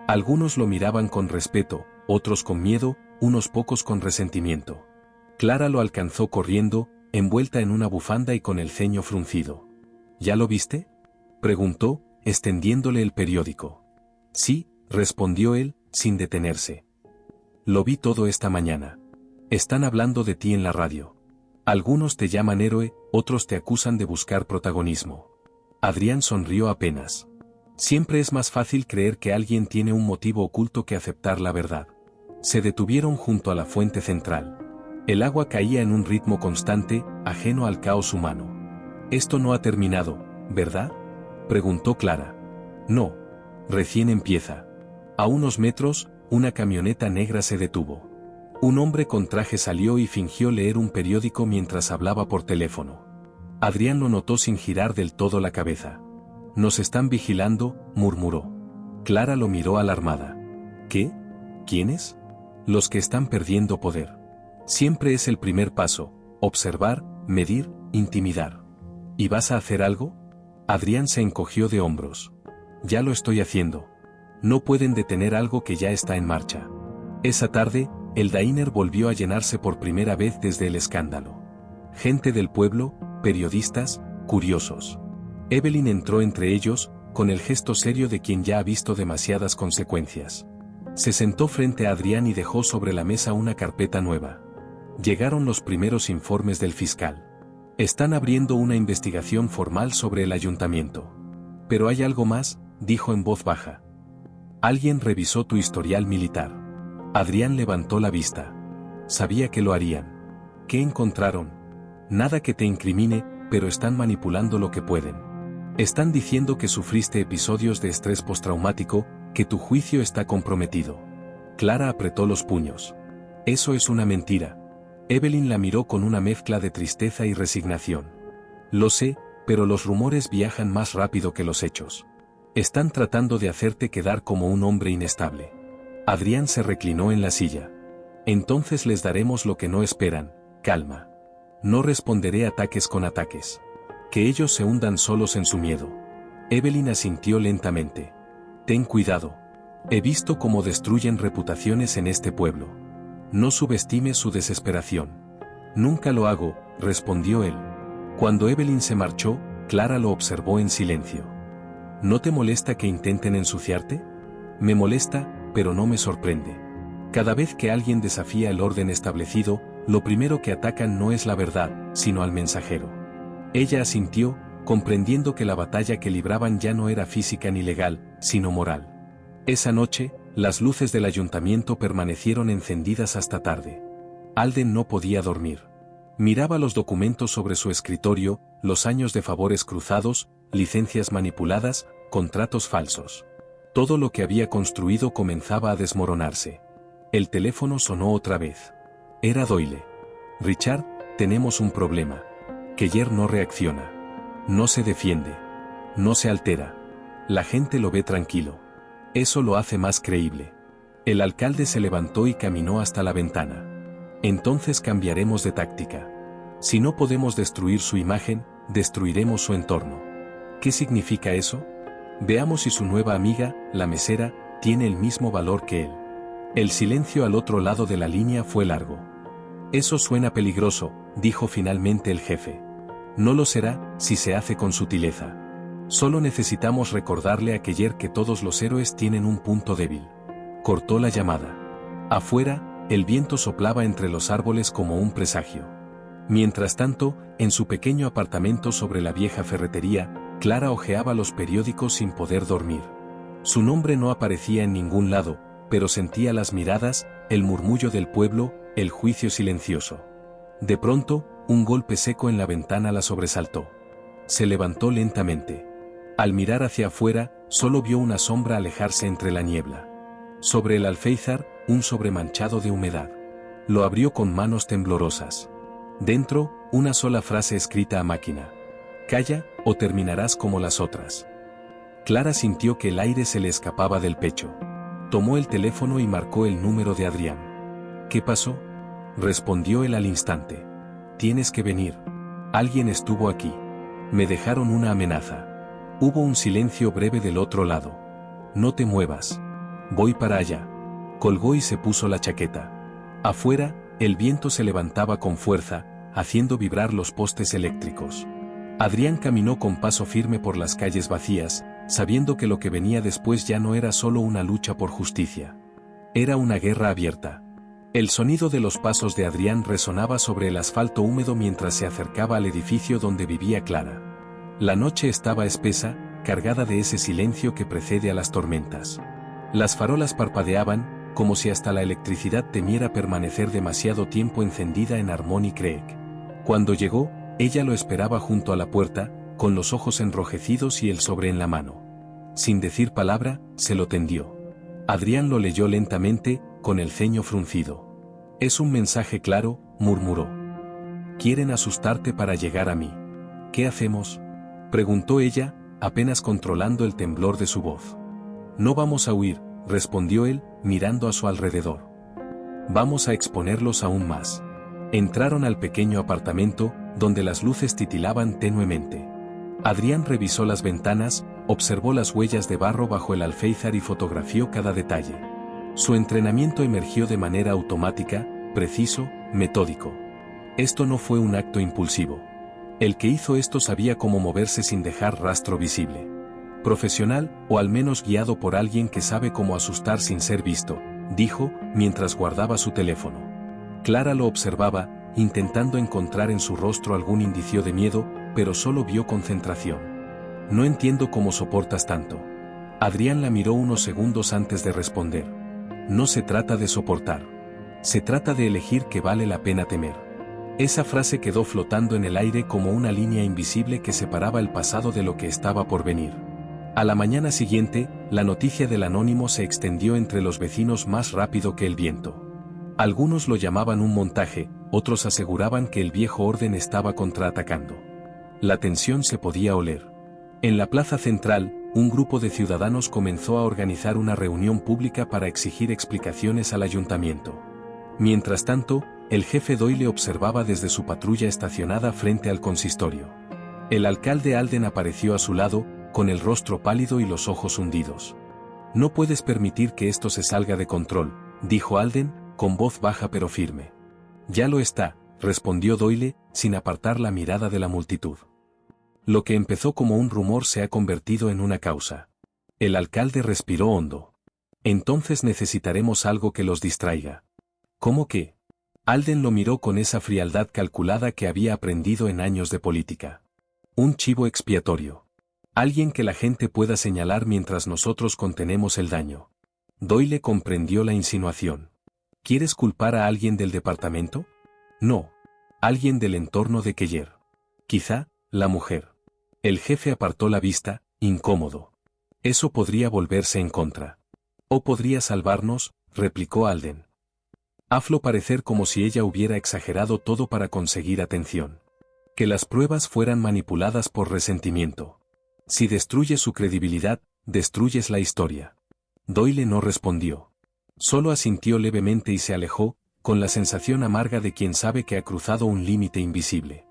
Algunos lo miraban con respeto, otros con miedo, unos pocos con resentimiento. Clara lo alcanzó corriendo, envuelta en una bufanda y con el ceño fruncido. «¿Ya lo viste?», preguntó, extendiéndole el periódico. «Sí», respondió él, sin detenerse. «Lo vi todo esta mañana. Están hablando de ti en la radio. Algunos te llaman héroe, otros te acusan de buscar protagonismo». Adrián sonrió apenas. Siempre es más fácil creer que alguien tiene un motivo oculto que aceptar la verdad. Se detuvieron junto a la fuente central. El agua caía en un ritmo constante, ajeno al caos humano. «Esto no ha terminado, ¿verdad?», preguntó Clara. «No. Recién empieza». A unos metros, una camioneta negra se detuvo. Un hombre con traje salió y fingió leer un periódico mientras hablaba por teléfono. Adrián lo notó sin girar del todo la cabeza. «Nos están vigilando», murmuró. Clara lo miró alarmada. «¿Qué? ¿Quiénes?». «Los que están perdiendo poder. Siempre es el primer paso, observar, medir, intimidar». «¿Y vas a hacer algo?». Adrián se encogió de hombros. «Ya lo estoy haciendo. No pueden detener algo que ya está en marcha». Esa tarde, el diner volvió a llenarse por primera vez desde el escándalo. Gente del pueblo, periodistas, curiosos. Evelyn entró entre ellos, con el gesto serio de quien ya ha visto demasiadas consecuencias. Se sentó frente a Adrián y dejó sobre la mesa una carpeta nueva. Llegaron los primeros informes del fiscal. «Están abriendo una investigación formal sobre el ayuntamiento». «Pero hay algo más», dijo en voz baja. «Alguien revisó tu historial militar». Adrián levantó la vista. Sabía que lo harían. «¿Qué encontraron?». «Nada que te incrimine, pero están manipulando lo que pueden. Están diciendo que sufriste episodios de estrés postraumático, que tu juicio está comprometido». Clara apretó los puños. «Eso es una mentira». Evelyn la miró con una mezcla de tristeza y resignación. «Lo sé, pero los rumores viajan más rápido que los hechos. Están tratando de hacerte quedar como un hombre inestable». Adrián se reclinó en la silla. «Entonces les daremos lo que no esperan, calma. No responderé ataques con ataques. Que ellos se hundan solos en su miedo». Evelyn asintió lentamente. «Ten cuidado. He visto cómo destruyen reputaciones en este pueblo. No subestimes su desesperación». «Nunca lo hago», respondió él. Cuando Evelyn se marchó, Clara lo observó en silencio. ¿No te molesta que intenten ensuciarte? Me molesta, pero no me sorprende. Cada vez que alguien desafía el orden establecido, lo primero que atacan no es la verdad, sino al mensajero. Ella asintió, comprendiendo que la batalla que libraban ya no era física ni legal, sino moral. Esa noche, las luces del ayuntamiento permanecieron encendidas hasta tarde. Alden no podía dormir. Miraba los documentos sobre su escritorio, los años de favores cruzados, licencias manipuladas, contratos falsos. Todo lo que había construido comenzaba a desmoronarse. El teléfono sonó otra vez. Era Doyle. Richard, tenemos un problema. Keller no reacciona. No se defiende. No se altera. La gente lo ve tranquilo. Eso lo hace más creíble. El alcalde se levantó y caminó hasta la ventana. Entonces cambiaremos de táctica. Si no podemos destruir su imagen, destruiremos su entorno. ¿Qué significa eso? Veamos si su nueva amiga, la mesera, tiene el mismo valor que él. El silencio al otro lado de la línea fue largo. Eso suena peligroso, dijo finalmente el jefe. No lo será, si se hace con sutileza. Solo necesitamos recordarle a Keller que todos los héroes tienen un punto débil. Cortó la llamada. Afuera, el viento soplaba entre los árboles como un presagio. Mientras tanto, en su pequeño apartamento sobre la vieja ferretería, Clara hojeaba los periódicos sin poder dormir. Su nombre no aparecía en ningún lado, pero sentía las miradas, el murmullo del pueblo, el juicio silencioso. De pronto, un golpe seco en la ventana la sobresaltó. Se levantó lentamente. Al mirar hacia afuera, solo vio una sombra alejarse entre la niebla. Sobre el alféizar, un sobre manchado de humedad. Lo abrió con manos temblorosas. Dentro, una sola frase escrita a máquina. Calla, o terminarás como las otras. Clara sintió que el aire se le escapaba del pecho. Tomó el teléfono y marcó el número de Adrián. ¿Qué pasó? Respondió él al instante. Tienes que venir. Alguien estuvo aquí. Me dejaron una amenaza. Hubo un silencio breve del otro lado. No te muevas. Voy para allá. Colgó y se puso la chaqueta. Afuera, el viento se levantaba con fuerza, haciendo vibrar los postes eléctricos. Adrián caminó con paso firme por las calles vacías, sabiendo que lo que venía después ya no era solo una lucha por justicia. Era una guerra abierta. El sonido de los pasos de Adrián resonaba sobre el asfalto húmedo mientras se acercaba al edificio donde vivía Clara. La noche estaba espesa, cargada de ese silencio que precede a las tormentas. Las farolas parpadeaban, como si hasta la electricidad temiera permanecer demasiado tiempo encendida en Harmony Creek. Cuando llegó, ella lo esperaba junto a la puerta, con los ojos enrojecidos y el sobre en la mano. Sin decir palabra, se lo tendió. Adrián lo leyó lentamente, con el ceño fruncido. Es un mensaje claro, murmuró. Quieren asustarte para llegar a mí. ¿Qué hacemos? Preguntó ella, apenas controlando el temblor de su voz. No vamos a huir, respondió él, mirando a su alrededor. Vamos a exponerlos aún más. Entraron al pequeño apartamento, donde las luces titilaban tenuemente. Adrián revisó las ventanas, observó las huellas de barro bajo el alféizar y fotografió cada detalle. Su entrenamiento emergió de manera automática, preciso, metódico. Esto no fue un acto impulsivo. El que hizo esto sabía cómo moverse sin dejar rastro visible. Profesional, o al menos guiado por alguien que sabe cómo asustar sin ser visto, dijo, mientras guardaba su teléfono. Clara lo observaba, intentando encontrar en su rostro algún indicio de miedo, pero solo vio concentración. No entiendo cómo soportas tanto. Adrián la miró unos segundos antes de responder. No se trata de soportar. Se trata de elegir que vale la pena temer. Esa frase quedó flotando en el aire como una línea invisible que separaba el pasado de lo que estaba por venir. A la mañana siguiente, la noticia del anónimo se extendió entre los vecinos más rápido que el viento. Algunos lo llamaban un montaje, otros aseguraban que el viejo orden estaba contraatacando. La tensión se podía oler. En la plaza central, un grupo de ciudadanos comenzó a organizar una reunión pública para exigir explicaciones al ayuntamiento. Mientras tanto, el jefe Doyle observaba desde su patrulla estacionada frente al consistorio. El alcalde Alden apareció a su lado, con el rostro pálido y los ojos hundidos. No puedes permitir que esto se salga de control, dijo Alden, con voz baja pero firme. Ya lo está, respondió Doyle, sin apartar la mirada de la multitud. Lo que empezó como un rumor se ha convertido en una causa. El alcalde respiró hondo. Entonces necesitaremos algo que los distraiga. ¿Cómo qué? Alden lo miró con esa frialdad calculada que había aprendido en años de política. Un chivo expiatorio. Alguien que la gente pueda señalar mientras nosotros contenemos el daño. Doyle comprendió la insinuación. ¿Quieres culpar a alguien del departamento? No. Alguien del entorno de Keller. Quizá, la mujer. El jefe apartó la vista, incómodo. Eso podría volverse en contra. O podría salvarnos, replicó Alden. Hazlo parecer como si ella hubiera exagerado todo para conseguir atención. Que las pruebas fueran manipuladas por resentimiento. Si destruyes su credibilidad, destruyes la historia. Doyle no respondió. Solo asintió levemente y se alejó, con la sensación amarga de quien sabe que ha cruzado un límite invisible.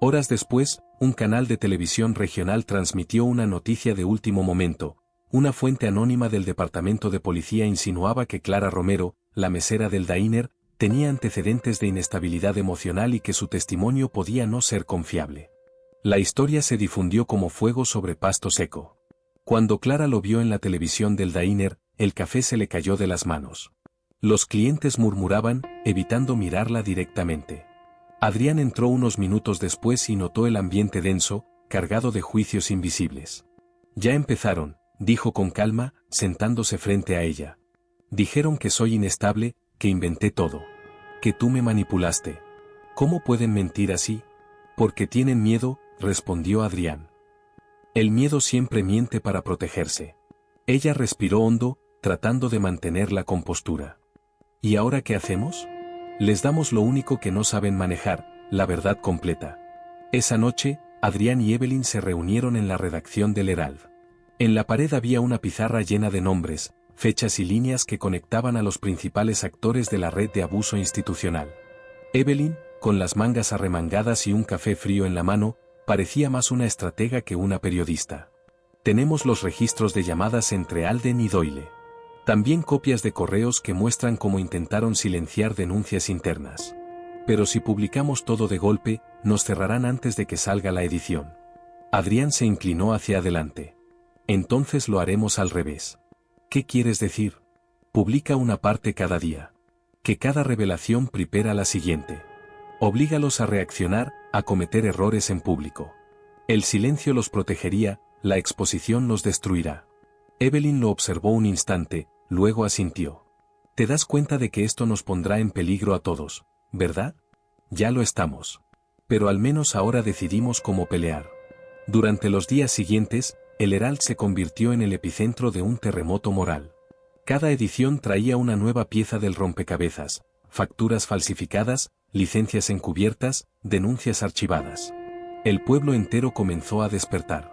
Horas después, un canal de televisión regional transmitió una noticia de último momento. Una fuente anónima del departamento de policía insinuaba que Clara Romero, la mesera del diner, tenía antecedentes de inestabilidad emocional y que su testimonio podía no ser confiable. La historia se difundió como fuego sobre pasto seco. Cuando Clara lo vio en la televisión del diner, el café se le cayó de las manos. Los clientes murmuraban, evitando mirarla directamente. Adrián entró unos minutos después y notó el ambiente denso, cargado de juicios invisibles. Ya empezaron, dijo con calma, sentándose frente a ella. Dijeron que soy inestable, que inventé todo. Que tú me manipulaste. ¿Cómo pueden mentir así? Porque tienen miedo, respondió Adrián. El miedo siempre miente para protegerse. Ella respiró hondo, tratando de mantener la compostura. ¿Y ahora qué hacemos? Les damos lo único que no saben manejar, la verdad completa. Esa noche, Adrián y Evelyn se reunieron en la redacción del Herald. En la pared había una pizarra llena de nombres, fechas y líneas que conectaban a los principales actores de la red de abuso institucional. Evelyn, con las mangas arremangadas y un café frío en la mano, parecía más una estratega que una periodista. Tenemos los registros de llamadas entre Alden y Doyle. También copias de correos que muestran cómo intentaron silenciar denuncias internas. Pero si publicamos todo de golpe, nos cerrarán antes de que salga la edición. Adrián se inclinó hacia adelante. Entonces lo haremos al revés. ¿Qué quieres decir? Publica una parte cada día. Que cada revelación prepara la siguiente. Oblígalos a reaccionar, a cometer errores en público. El silencio los protegería, la exposición los destruirá. Evelyn lo observó un instante, luego asintió. Te das cuenta de que esto nos pondrá en peligro a todos, ¿verdad? Ya lo estamos. Pero al menos ahora decidimos cómo pelear. Durante los días siguientes, el Herald se convirtió en el epicentro de un terremoto moral. Cada edición traía una nueva pieza del rompecabezas, facturas falsificadas, licencias encubiertas, denuncias archivadas. El pueblo entero comenzó a despertar.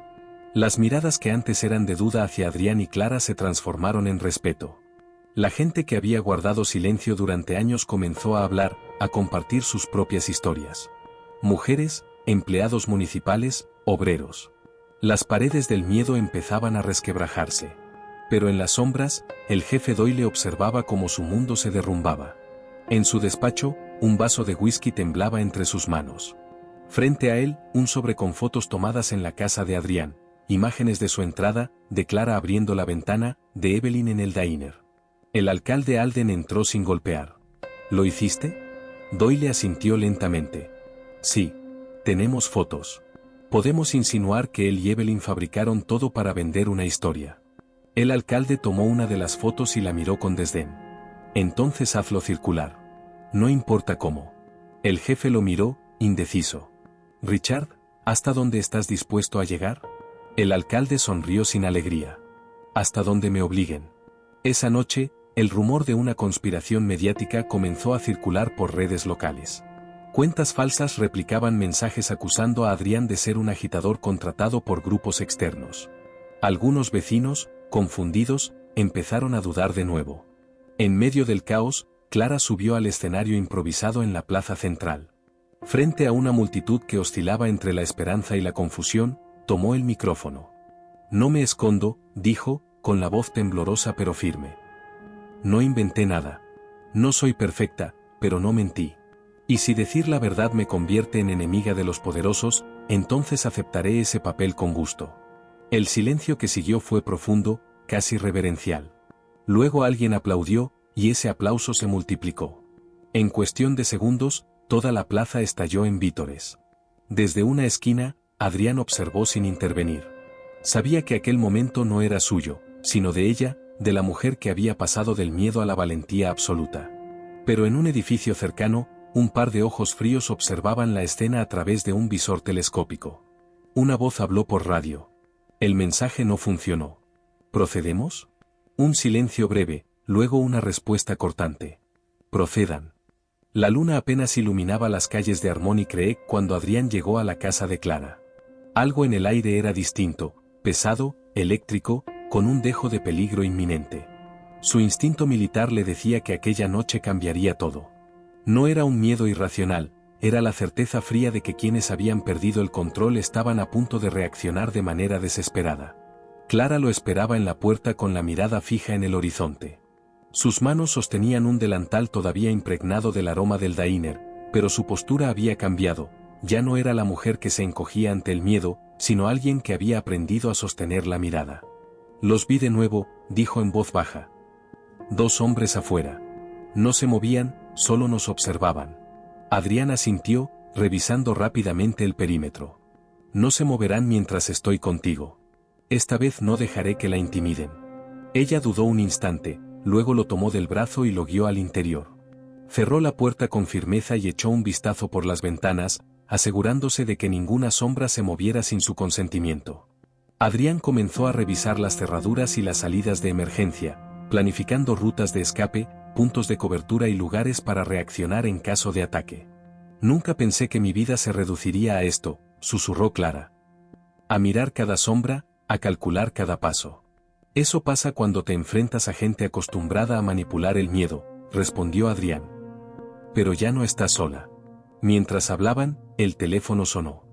Las miradas que antes eran de duda hacia Adrián y Clara se transformaron en respeto. La gente que había guardado silencio durante años comenzó a hablar, a compartir sus propias historias. Mujeres, empleados municipales, obreros. Las paredes del miedo empezaban a resquebrajarse. Pero en las sombras, el jefe Doyle observaba cómo su mundo se derrumbaba. En su despacho, un vaso de whisky temblaba entre sus manos. Frente a él, un sobre con fotos tomadas en la casa de Adrián, imágenes de su entrada, de Clara abriendo la ventana, de Evelyn en el diner. El alcalde Alden entró sin golpear. ¿Lo hiciste? Doyle asintió lentamente. Sí. Tenemos fotos. Podemos insinuar que él y Evelyn fabricaron todo para vender una historia. El alcalde tomó una de las fotos y la miró con desdén. Entonces hazlo circular. No importa cómo. El jefe lo miró, indeciso. Richard, ¿hasta dónde estás dispuesto a llegar? El alcalde sonrió sin alegría. Hasta donde me obliguen. Esa noche, el rumor de una conspiración mediática comenzó a circular por redes locales. Cuentas falsas replicaban mensajes acusando a Adrián de ser un agitador contratado por grupos externos. Algunos vecinos, confundidos, empezaron a dudar de nuevo. En medio del caos, Clara subió al escenario improvisado en la plaza central. Frente a una multitud que oscilaba entre la esperanza y la confusión, tomó el micrófono. No me escondo, dijo, con la voz temblorosa pero firme. No inventé nada. No soy perfecta, pero no mentí. Y si decir la verdad me convierte en enemiga de los poderosos, entonces aceptaré ese papel con gusto. El silencio que siguió fue profundo, casi reverencial. Luego alguien aplaudió, y ese aplauso se multiplicó. En cuestión de segundos, toda la plaza estalló en vítores. Desde una esquina, Adrián observó sin intervenir. Sabía que aquel momento no era suyo, sino de ella, de la mujer que había pasado del miedo a la valentía absoluta. Pero en un edificio cercano, un par de ojos fríos observaban la escena a través de un visor telescópico. Una voz habló por radio. El mensaje no funcionó. ¿Procedemos? Un silencio breve, luego una respuesta cortante. Procedan. La luna apenas iluminaba las calles de Harmony-Creek cuando Adrián llegó a la casa de Clara. Algo en el aire era distinto, pesado, eléctrico, con un dejo de peligro inminente. Su instinto militar le decía que aquella noche cambiaría todo. No era un miedo irracional, era la certeza fría de que quienes habían perdido el control estaban a punto de reaccionar de manera desesperada. Clara lo esperaba en la puerta con la mirada fija en el horizonte. Sus manos sostenían un delantal todavía impregnado del aroma del diner, pero su postura había cambiado, ya no era la mujer que se encogía ante el miedo, sino alguien que había aprendido a sostener la mirada. Los vi de nuevo, dijo en voz baja. 2 hombres afuera. No se movían, solo nos observaban. Adrián asintió, revisando rápidamente el perímetro. No se moverán mientras estoy contigo. Esta vez no dejaré que la intimiden. Ella dudó un instante, luego lo tomó del brazo y lo guió al interior. Cerró la puerta con firmeza y echó un vistazo por las ventanas, asegurándose de que ninguna sombra se moviera sin su consentimiento. Adrián comenzó a revisar las cerraduras y las salidas de emergencia, planificando rutas de escape, puntos de cobertura y lugares para reaccionar en caso de ataque. Nunca pensé que mi vida se reduciría a esto, susurró Clara. A mirar cada sombra, a calcular cada paso. Eso pasa cuando te enfrentas a gente acostumbrada a manipular el miedo, respondió Adrián. Pero ya no estás sola. Mientras hablaban, el teléfono sonó.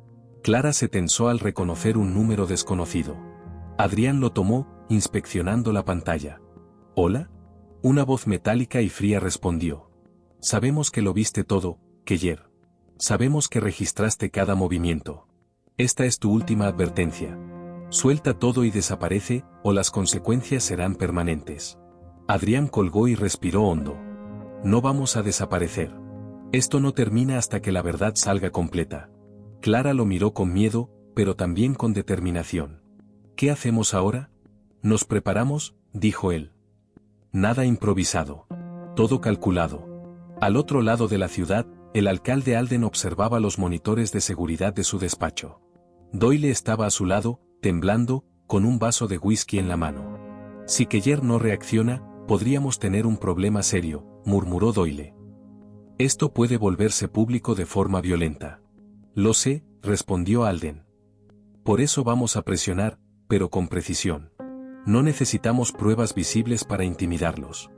Clara se tensó al reconocer un número desconocido. Adrián lo tomó, inspeccionando la pantalla. ¿Hola? Una voz metálica y fría respondió. Sabemos que lo viste todo, Keller. Sabemos que registraste cada movimiento. Esta es tu última advertencia. Suelta todo y desaparece, o las consecuencias serán permanentes. Adrián colgó y respiró hondo. No vamos a desaparecer. Esto no termina hasta que la verdad salga completa. Clara lo miró con miedo, pero también con determinación. ¿Qué hacemos ahora? Nos preparamos, dijo él. Nada improvisado. Todo calculado. Al otro lado de la ciudad, el alcalde Alden observaba los monitores de seguridad de su despacho. Doyle estaba a su lado, temblando, con un vaso de whisky en la mano. Si Keller no reacciona, podríamos tener un problema serio, murmuró Doyle. Esto puede volverse público de forma violenta. Lo sé, respondió Alden. Por eso vamos a presionar, pero con precisión. No necesitamos pruebas visibles para intimidarlos.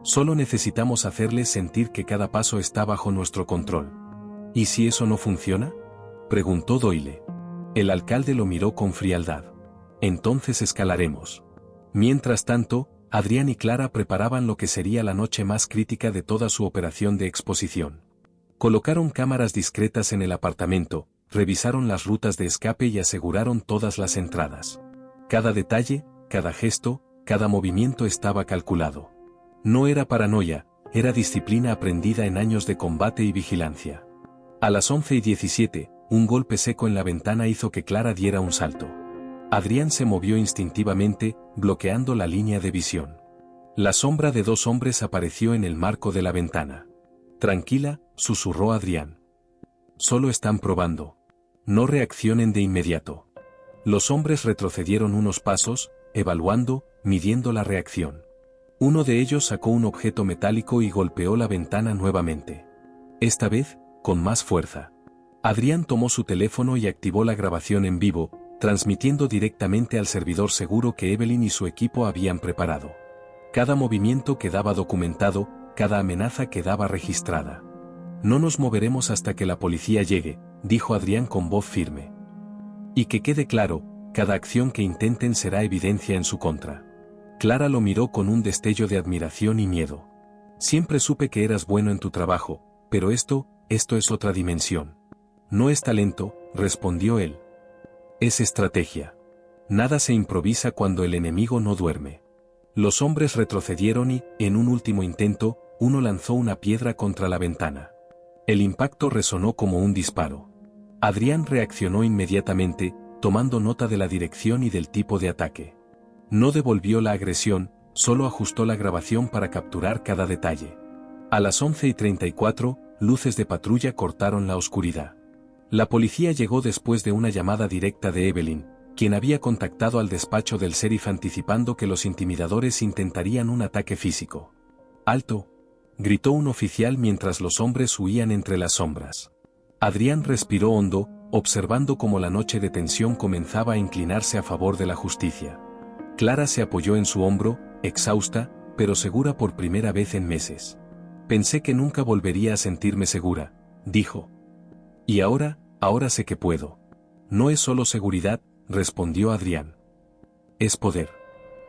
Solo necesitamos hacerles sentir que cada paso está bajo nuestro control. ¿Y si eso no funciona?, preguntó Doyle. El alcalde lo miró con frialdad. Entonces escalaremos. Mientras tanto, Adrián y Clara preparaban lo que sería la noche más crítica de toda su operación de exposición. Colocaron cámaras discretas en el apartamento, revisaron las rutas de escape y aseguraron todas las entradas. Cada detalle, cada gesto, cada movimiento estaba calculado. No era paranoia, era disciplina aprendida en años de combate y vigilancia. A las 11:17, un golpe seco en la ventana hizo que Clara diera un salto. Adrián se movió instintivamente, bloqueando la línea de visión. La sombra de 2 hombres apareció en el marco de la ventana. Tranquila, susurró Adrián. Solo están probando. No reaccionen de inmediato. Los hombres retrocedieron unos pasos, evaluando, midiendo la reacción. Uno de ellos sacó un objeto metálico y golpeó la ventana nuevamente. Esta vez, con más fuerza. Adrián tomó su teléfono y activó la grabación en vivo, transmitiendo directamente al servidor seguro que Evelyn y su equipo habían preparado. Cada movimiento quedaba documentado, cada amenaza quedaba registrada. No nos moveremos hasta que la policía llegue, dijo Adrián con voz firme. Y que quede claro, cada acción que intenten será evidencia en su contra. Clara lo miró con un destello de admiración y miedo. Siempre supe que eras bueno en tu trabajo, pero esto es otra dimensión. No es talento, respondió él. Es estrategia. Nada se improvisa cuando el enemigo no duerme. Los hombres retrocedieron y, en un último intento, uno lanzó una piedra contra la ventana. El impacto resonó como un disparo. Adrián reaccionó inmediatamente, tomando nota de la dirección y del tipo de ataque. No devolvió la agresión, solo ajustó la grabación para capturar cada detalle. A las 11:34, luces de patrulla cortaron la oscuridad. La policía llegó después de una llamada directa de Evelyn, quien había contactado al despacho del sheriff anticipando que los intimidadores intentarían un ataque físico. ¡Alto!, gritó un oficial mientras los hombres huían entre las sombras. Adrián respiró hondo, observando cómo la noche de tensión comenzaba a inclinarse a favor de la justicia. Clara se apoyó en su hombro, exhausta, pero segura por primera vez en meses. Pensé que nunca volvería a sentirme segura, dijo. Y ahora sé que puedo. No es solo seguridad, respondió Adrián. Es poder.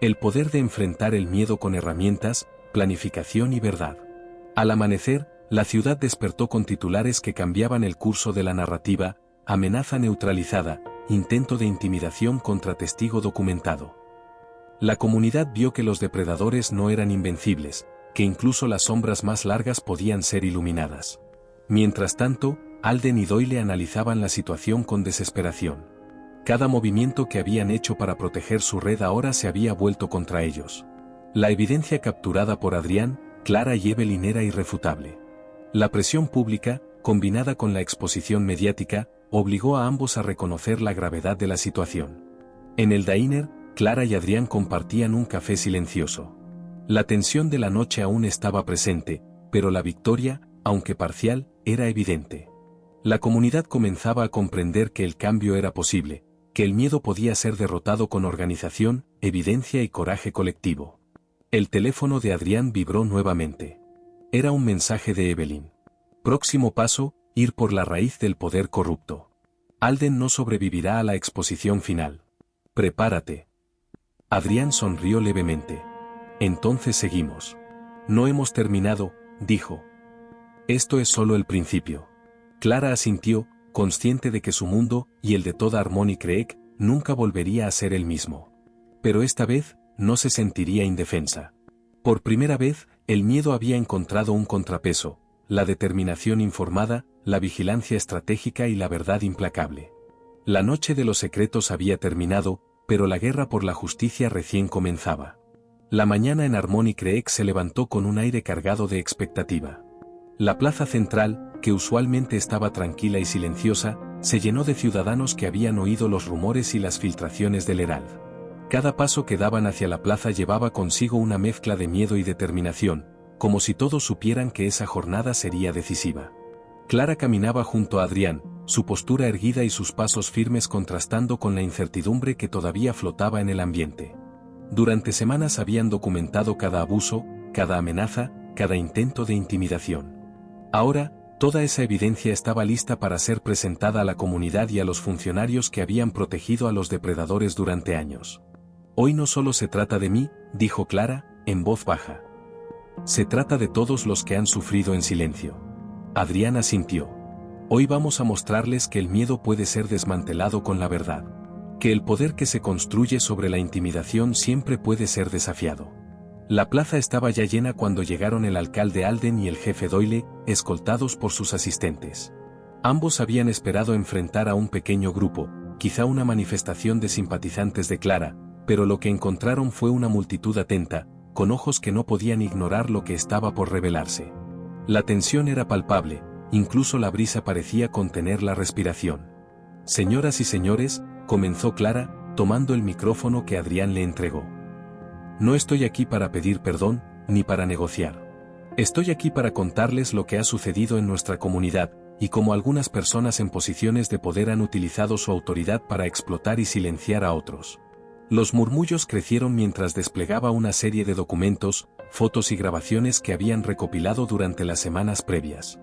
El poder de enfrentar el miedo con herramientas, planificación y verdad. Al amanecer, la ciudad despertó con titulares que cambiaban el curso de la narrativa: amenaza neutralizada, intento de intimidación contra testigo documentado. La comunidad vio que los depredadores no eran invencibles, que incluso las sombras más largas podían ser iluminadas. Mientras tanto, Alden y Doyle analizaban la situación con desesperación. Cada movimiento que habían hecho para proteger su red ahora se había vuelto contra ellos. La evidencia capturada por Adrián, Clara y Evelyn era irrefutable. La presión pública, combinada con la exposición mediática, obligó a ambos a reconocer la gravedad de la situación. En el diner, Clara y Adrián compartían un café silencioso. La tensión de la noche aún estaba presente, pero la victoria, aunque parcial, era evidente. La comunidad comenzaba a comprender que el cambio era posible, que el miedo podía ser derrotado con organización, evidencia y coraje colectivo. El teléfono de Adrián vibró nuevamente. Era un mensaje de Evelyn. Próximo paso, ir por la raíz del poder corrupto. Alden no sobrevivirá a la exposición final. Prepárate. Adrián sonrió levemente. Entonces seguimos. No hemos terminado, dijo. Esto es solo el principio. Clara asintió, consciente de que su mundo, y el de toda Harmony Creek, nunca volvería a ser el mismo. Pero esta vez, no se sentiría indefensa. Por primera vez, el miedo había encontrado un contrapeso: la determinación informada, la vigilancia estratégica y la verdad implacable. La noche de los secretos había terminado, pero la guerra por la justicia recién comenzaba. La mañana en Harmony Creek se levantó con un aire cargado de expectativa. La plaza central, que usualmente estaba tranquila y silenciosa, se llenó de ciudadanos que habían oído los rumores y las filtraciones del Herald. Cada paso que daban hacia la plaza llevaba consigo una mezcla de miedo y determinación, como si todos supieran que esa jornada sería decisiva. Clara caminaba junto a Adrián, su postura erguida y sus pasos firmes contrastando con la incertidumbre que todavía flotaba en el ambiente. Durante semanas habían documentado cada abuso, cada amenaza, cada intento de intimidación. Ahora, toda esa evidencia estaba lista para ser presentada a la comunidad y a los funcionarios que habían protegido a los depredadores durante años. Hoy no solo se trata de mí, dijo Clara, en voz baja. Se trata de todos los que han sufrido en silencio. Adrián asintió. Hoy vamos a mostrarles que el miedo puede ser desmantelado con la verdad. Que el poder que se construye sobre la intimidación siempre puede ser desafiado. La plaza estaba ya llena cuando llegaron el alcalde Alden y el jefe Doyle, escoltados por sus asistentes. Ambos habían esperado enfrentar a un pequeño grupo, quizá una manifestación de simpatizantes de Clara, pero lo que encontraron fue una multitud atenta, con ojos que no podían ignorar lo que estaba por revelarse. La tensión era palpable, incluso la brisa parecía contener la respiración. Señoras y señores, comenzó Clara, tomando el micrófono que Adrián le entregó. No estoy aquí para pedir perdón, ni para negociar. Estoy aquí para contarles lo que ha sucedido en nuestra comunidad, y cómo algunas personas en posiciones de poder han utilizado su autoridad para explotar y silenciar a otros. Los murmullos crecieron mientras desplegaba una serie de documentos, fotos y grabaciones que habían recopilado durante las semanas previas.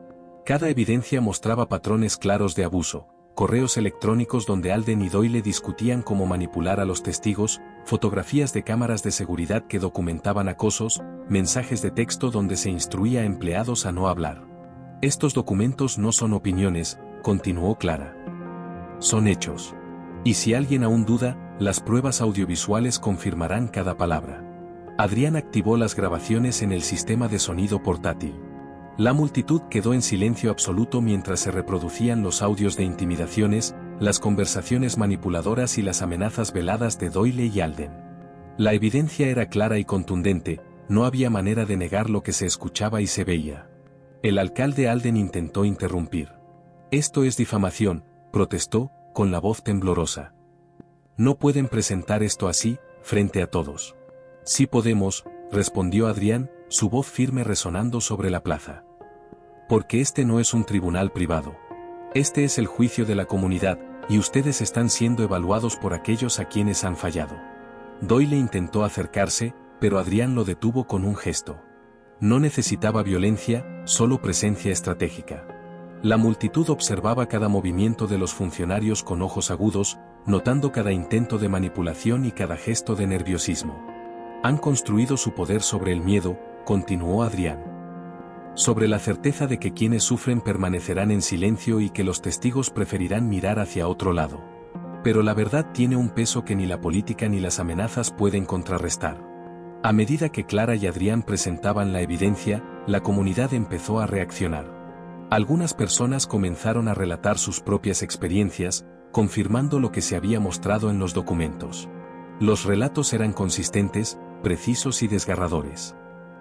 Cada evidencia mostraba patrones claros de abuso, correos electrónicos donde Alden y Doyle discutían cómo manipular a los testigos, fotografías de cámaras de seguridad que documentaban acosos, mensajes de texto donde se instruía a empleados a no hablar. Estos documentos no son opiniones, continuó Clara. son hechos. Y si alguien aún duda, las pruebas audiovisuales confirmarán cada palabra. Adrián activó las grabaciones en el sistema de sonido portátil. La multitud quedó en silencio absoluto mientras se reproducían los audios de intimidaciones, las conversaciones manipuladoras y las amenazas veladas de Doyle y Alden. La evidencia era clara y contundente, no había manera de negar lo que se escuchaba y se veía. El alcalde Alden intentó interrumpir. «Esto es difamación», protestó, con la voz temblorosa. «No pueden presentar esto así, frente a todos». «Sí podemos», respondió Adrián, su voz firme resonando sobre la plaza. «Porque este no es un tribunal privado. Este es el juicio de la comunidad, y ustedes están siendo evaluados por aquellos a quienes han fallado». Doyle intentó acercarse, pero Adrián lo detuvo con un gesto. No necesitaba violencia, solo presencia estratégica. La multitud observaba cada movimiento de los funcionarios con ojos agudos, notando cada intento de manipulación y cada gesto de nerviosismo. «Han construido su poder sobre el miedo», continuó Adrián. «Sobre la certeza de que quienes sufren permanecerán en silencio y que los testigos preferirán mirar hacia otro lado. Pero la verdad tiene un peso que ni la política ni las amenazas pueden contrarrestar». A medida que Clara y Adrián presentaban la evidencia, la comunidad empezó a reaccionar. Algunas personas comenzaron a relatar sus propias experiencias, confirmando lo que se había mostrado en los documentos. Los relatos eran consistentes, precisos y desgarradores.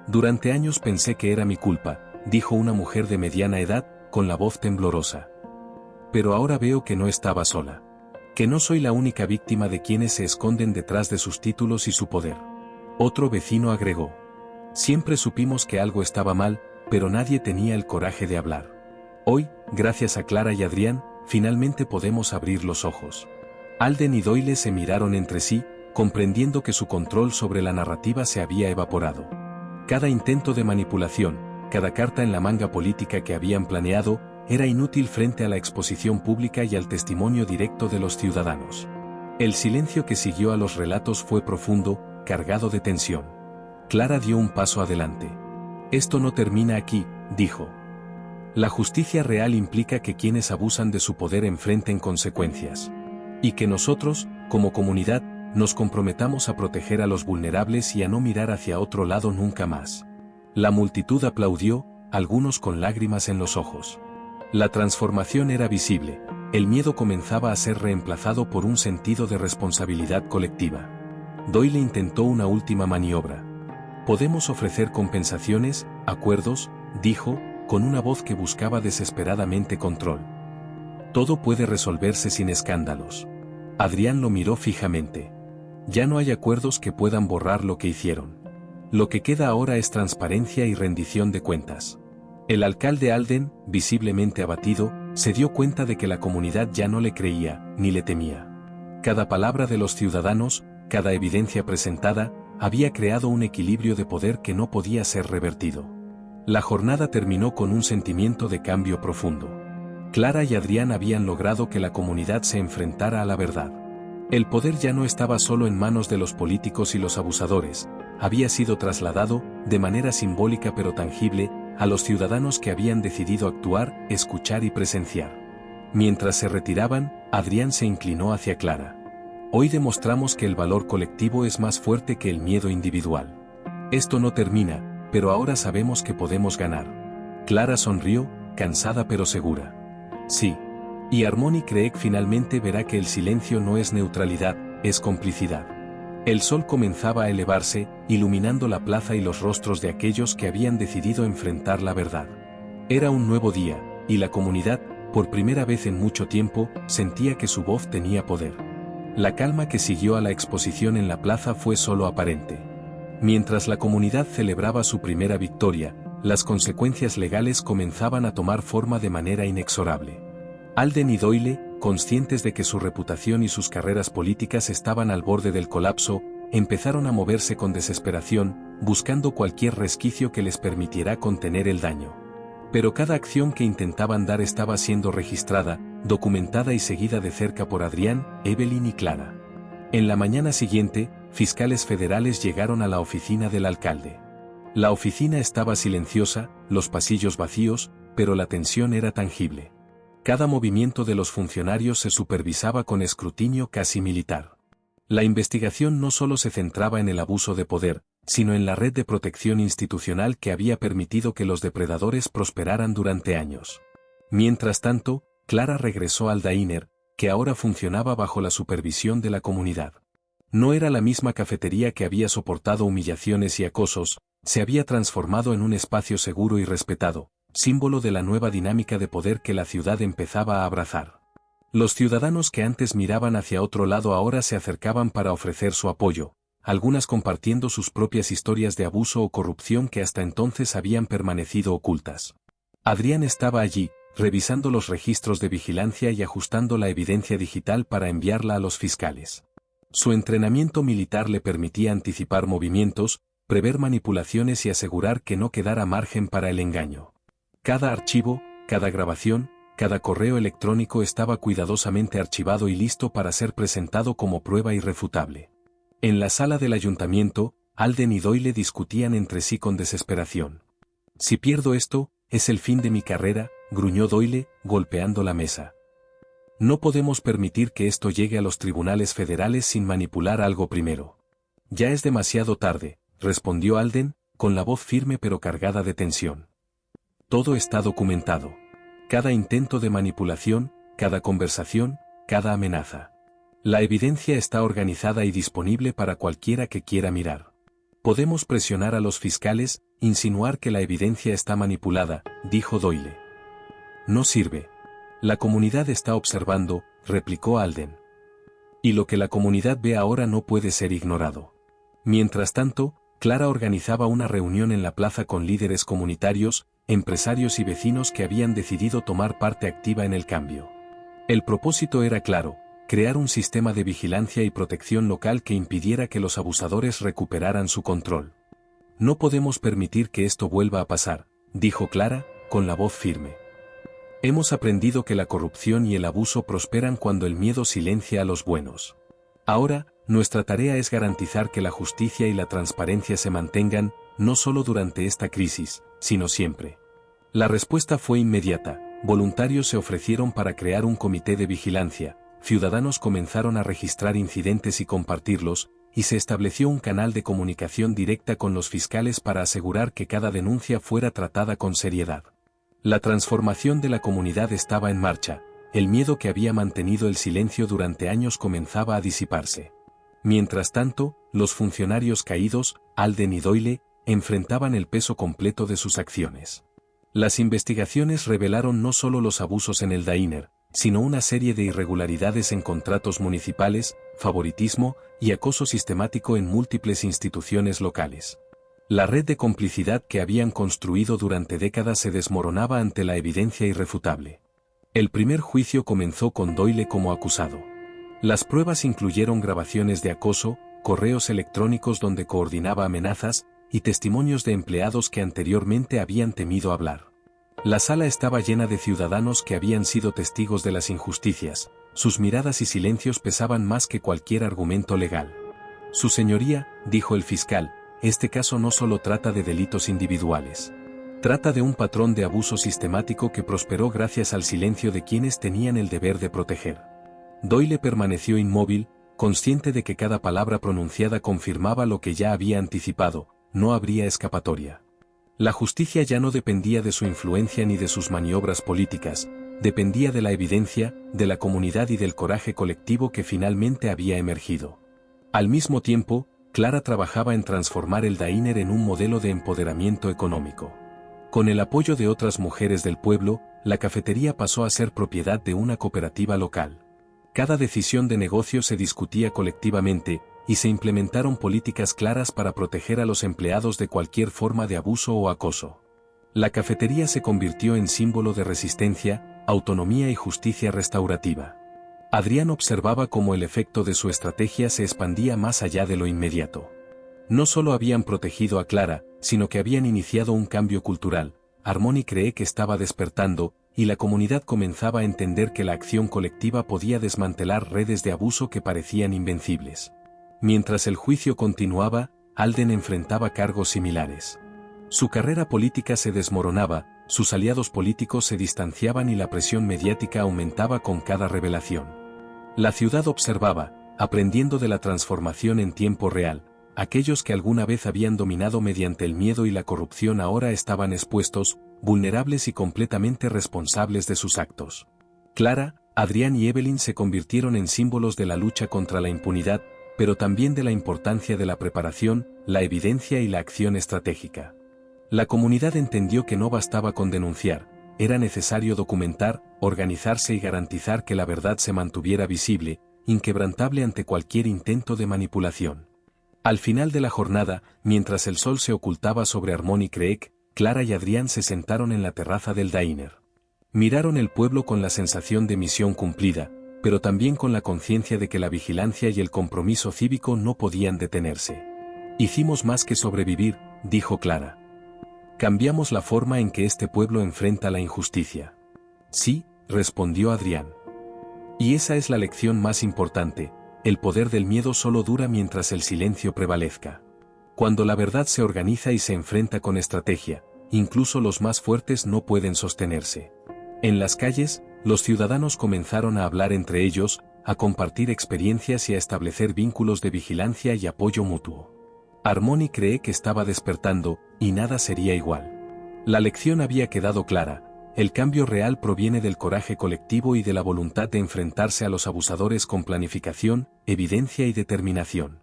«Durante años pensé que era mi culpa», dijo una mujer de mediana edad, con la voz temblorosa. «Pero ahora veo que no estaba sola. Que no soy la única víctima de quienes se esconden detrás de sus títulos y su poder». Otro vecino agregó. «Siempre supimos que algo estaba mal, pero nadie tenía el coraje de hablar. Hoy, gracias a Clara y Adrián, finalmente podemos abrir los ojos». Alden y Doyle se miraron entre sí, comprendiendo que su control sobre la narrativa se había evaporado. Cada intento de manipulación, cada carta en la manga política que habían planeado, era inútil frente a la exposición pública y al testimonio directo de los ciudadanos. El silencio que siguió a los relatos fue profundo, cargado de tensión. Clara dio un paso adelante. «Esto no termina aquí», dijo. «La justicia real implica que quienes abusan de su poder enfrenten consecuencias. Y que nosotros, como comunidad, nos comprometamos a proteger a los vulnerables y a no mirar hacia otro lado nunca más». La multitud aplaudió, algunos con lágrimas en los ojos. La transformación era visible, el miedo comenzaba a ser reemplazado por un sentido de responsabilidad colectiva. Doyle intentó una última maniobra. «Podemos ofrecer compensaciones, acuerdos», dijo, con una voz que buscaba desesperadamente control. «Todo puede resolverse sin escándalos». Adrián lo miró fijamente. «Ya no hay acuerdos que puedan borrar lo que hicieron. Lo que queda ahora es transparencia y rendición de cuentas». El alcalde Alden, visiblemente abatido, se dio cuenta de que la comunidad ya no le creía, ni le temía. Cada palabra de los ciudadanos, cada evidencia presentada, había creado un equilibrio de poder que no podía ser revertido. La jornada terminó con un sentimiento de cambio profundo. Clara y Adrián habían logrado que la comunidad se enfrentara a la verdad. El poder ya no estaba solo en manos de los políticos y los abusadores, había sido trasladado, de manera simbólica pero tangible, a los ciudadanos que habían decidido actuar, escuchar y presenciar. Mientras se retiraban, Adrián se inclinó hacia Clara. «Hoy demostramos que el valor colectivo es más fuerte que el miedo individual. Esto no termina, pero ahora sabemos que podemos ganar». Clara sonrió, cansada pero segura. «Sí. Y Harmony Creek finalmente verá que el silencio no es neutralidad, es complicidad». El sol comenzaba a elevarse, iluminando la plaza y los rostros de aquellos que habían decidido enfrentar la verdad. Era un nuevo día, y la comunidad, por primera vez en mucho tiempo, sentía que su voz tenía poder. La calma que siguió a la exposición en la plaza fue solo aparente. Mientras la comunidad celebraba su primera victoria, las consecuencias legales comenzaban a tomar forma de manera inexorable. Alden y Doyle, conscientes de que su reputación y sus carreras políticas estaban al borde del colapso, empezaron a moverse con desesperación, buscando cualquier resquicio que les permitiera contener el daño. Pero cada acción que intentaban dar estaba siendo registrada, documentada y seguida de cerca por Adrián, Evelyn y Clara. En la mañana siguiente, fiscales federales llegaron a la oficina del alcalde. La oficina estaba silenciosa, los pasillos vacíos, pero la tensión era tangible. Cada movimiento de los funcionarios se supervisaba con escrutinio casi militar. La investigación no solo se centraba en el abuso de poder, sino en la red de protección institucional que había permitido que los depredadores prosperaran durante años. Mientras tanto, Clara regresó al diner, que ahora funcionaba bajo la supervisión de la comunidad. No era la misma cafetería que había soportado humillaciones y acosos, se había transformado en un espacio seguro y respetado, símbolo de la nueva dinámica de poder que la ciudad empezaba a abrazar. Los ciudadanos que antes miraban hacia otro lado ahora se acercaban para ofrecer su apoyo, algunas compartiendo sus propias historias de abuso o corrupción que hasta entonces habían permanecido ocultas. Adrián estaba allí, revisando los registros de vigilancia y ajustando la evidencia digital para enviarla a los fiscales. Su entrenamiento militar le permitía anticipar movimientos, prever manipulaciones y asegurar que no quedara margen para el engaño. Cada archivo, cada grabación, cada correo electrónico estaba cuidadosamente archivado y listo para ser presentado como prueba irrefutable. En la sala del ayuntamiento, Alden y Doyle discutían entre sí con desesperación. «Si pierdo esto, es el fin de mi carrera», gruñó Doyle, golpeando la mesa. «No podemos permitir que esto llegue a los tribunales federales sin manipular algo primero». «Ya es demasiado tarde», respondió Alden, con la voz firme pero cargada de tensión. «Todo está documentado. Cada intento de manipulación, cada conversación, cada amenaza. La evidencia está organizada y disponible para cualquiera que quiera mirar. Podemos presionar a los fiscales, insinuar que la evidencia está manipulada», dijo Doyle. «No sirve. La comunidad está observando», replicó Alden. «Y lo que la comunidad ve ahora no puede ser ignorado». Mientras tanto, Clara organizaba una reunión en la plaza con líderes comunitarios, empresarios y vecinos que habían decidido tomar parte activa en el cambio. El propósito era claro: crear un sistema de vigilancia y protección local que impidiera que los abusadores recuperaran su control. «No podemos permitir que esto vuelva a pasar», dijo Clara, con la voz firme. «Hemos aprendido que la corrupción y el abuso prosperan cuando el miedo silencia a los buenos. Ahora, nuestra tarea es garantizar que la justicia y la transparencia se mantengan, no solo durante esta crisis, sino siempre». La respuesta fue inmediata. Voluntarios se ofrecieron para crear un comité de vigilancia, ciudadanos comenzaron a registrar incidentes y compartirlos, y se estableció un canal de comunicación directa con los fiscales para asegurar que cada denuncia fuera tratada con seriedad. La transformación de la comunidad estaba en marcha, el miedo que había mantenido el silencio durante años comenzaba a disiparse. Mientras tanto, los funcionarios caídos, Alden y Doyle, enfrentaban el peso completo de sus acciones. Las investigaciones revelaron no solo los abusos en el diner, sino una serie de irregularidades en contratos municipales, favoritismo y acoso sistemático en múltiples instituciones locales. La red de complicidad que habían construido durante décadas se desmoronaba ante la evidencia irrefutable. El primer juicio comenzó con Doyle como acusado. Las pruebas incluyeron grabaciones de acoso, correos electrónicos donde coordinaba amenazas, y testimonios de empleados que anteriormente habían temido hablar. La sala estaba llena de ciudadanos que habían sido testigos de las injusticias, sus miradas y silencios pesaban más que cualquier argumento legal. «Su señoría», dijo el fiscal, «este caso no solo trata de delitos individuales. Trata de un patrón de abuso sistemático que prosperó gracias al silencio de quienes tenían el deber de proteger». Doyle permaneció inmóvil, consciente de que cada palabra pronunciada confirmaba lo que ya había anticipado: no habría escapatoria. La justicia ya no dependía de su influencia ni de sus maniobras políticas, dependía de la evidencia, de la comunidad y del coraje colectivo que finalmente había emergido. Al mismo tiempo, Clara trabajaba en transformar el diner en un modelo de empoderamiento económico. Con el apoyo de otras mujeres del pueblo, la cafetería pasó a ser propiedad de una cooperativa local. Cada decisión de negocio se discutía colectivamente, y se implementaron políticas claras para proteger a los empleados de cualquier forma de abuso o acoso. La cafetería se convirtió en símbolo de resistencia, autonomía y justicia restaurativa. Adrián observaba cómo el efecto de su estrategia se expandía más allá de lo inmediato. No solo habían protegido a Clara, sino que habían iniciado un cambio cultural. Harmony cree que estaba despertando, y la comunidad comenzaba a entender que la acción colectiva podía desmantelar redes de abuso que parecían invencibles. Mientras el juicio continuaba, Alden enfrentaba cargos similares. Su carrera política se desmoronaba, sus aliados políticos se distanciaban y la presión mediática aumentaba con cada revelación. La ciudad observaba, aprendiendo de la transformación en tiempo real. Aquellos que alguna vez habían dominado mediante el miedo y la corrupción ahora estaban expuestos, vulnerables y completamente responsables de sus actos. Clara, Adrián y Evelyn se convirtieron en símbolos de la lucha contra la impunidad, pero también de la importancia de la preparación, la evidencia y la acción estratégica. La comunidad entendió que no bastaba con denunciar, era necesario documentar, organizarse y garantizar que la verdad se mantuviera visible, inquebrantable ante cualquier intento de manipulación. Al final de la jornada, mientras el sol se ocultaba sobre Harmony Creek, Clara y Adrián se sentaron en la terraza del diner. Miraron el pueblo con la sensación de misión cumplida, pero también con la conciencia de que la vigilancia y el compromiso cívico no podían detenerse. Hicimos más que sobrevivir, dijo Clara. Cambiamos la forma en que este pueblo enfrenta la injusticia. Sí, respondió Adrián. Y esa es la lección más importante. El poder del miedo solo dura mientras el silencio prevalezca. Cuando la verdad se organiza y se enfrenta con estrategia, incluso los más fuertes no pueden sostenerse. En las calles, los ciudadanos comenzaron a hablar entre ellos, a compartir experiencias y a establecer vínculos de vigilancia y apoyo mutuo. Harmony cree que estaba despertando, y nada sería igual. La lección había quedado clara. El cambio real proviene del coraje colectivo y de la voluntad de enfrentarse a los abusadores con planificación, evidencia y determinación.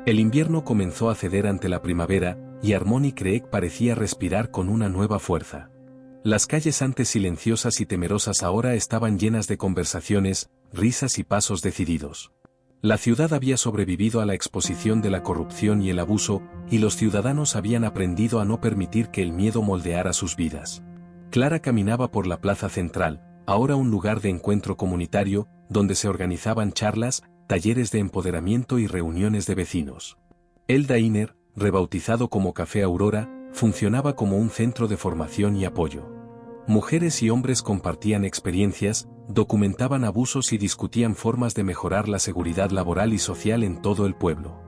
El invierno comenzó a ceder ante la primavera, y Harmony Creek parecía respirar con una nueva fuerza. Las calles antes silenciosas y temerosas ahora estaban llenas de conversaciones, risas y pasos decididos. La ciudad había sobrevivido a la exposición de la corrupción y el abuso, y los ciudadanos habían aprendido a no permitir que el miedo moldeara sus vidas. Clara caminaba por la plaza central, ahora un lugar de encuentro comunitario, donde se organizaban charlas, talleres de empoderamiento y reuniones de vecinos. El diner, rebautizado como Café Aurora, funcionaba como un centro de formación y apoyo. Mujeres y hombres compartían experiencias, documentaban abusos y discutían formas de mejorar la seguridad laboral y social en todo el pueblo.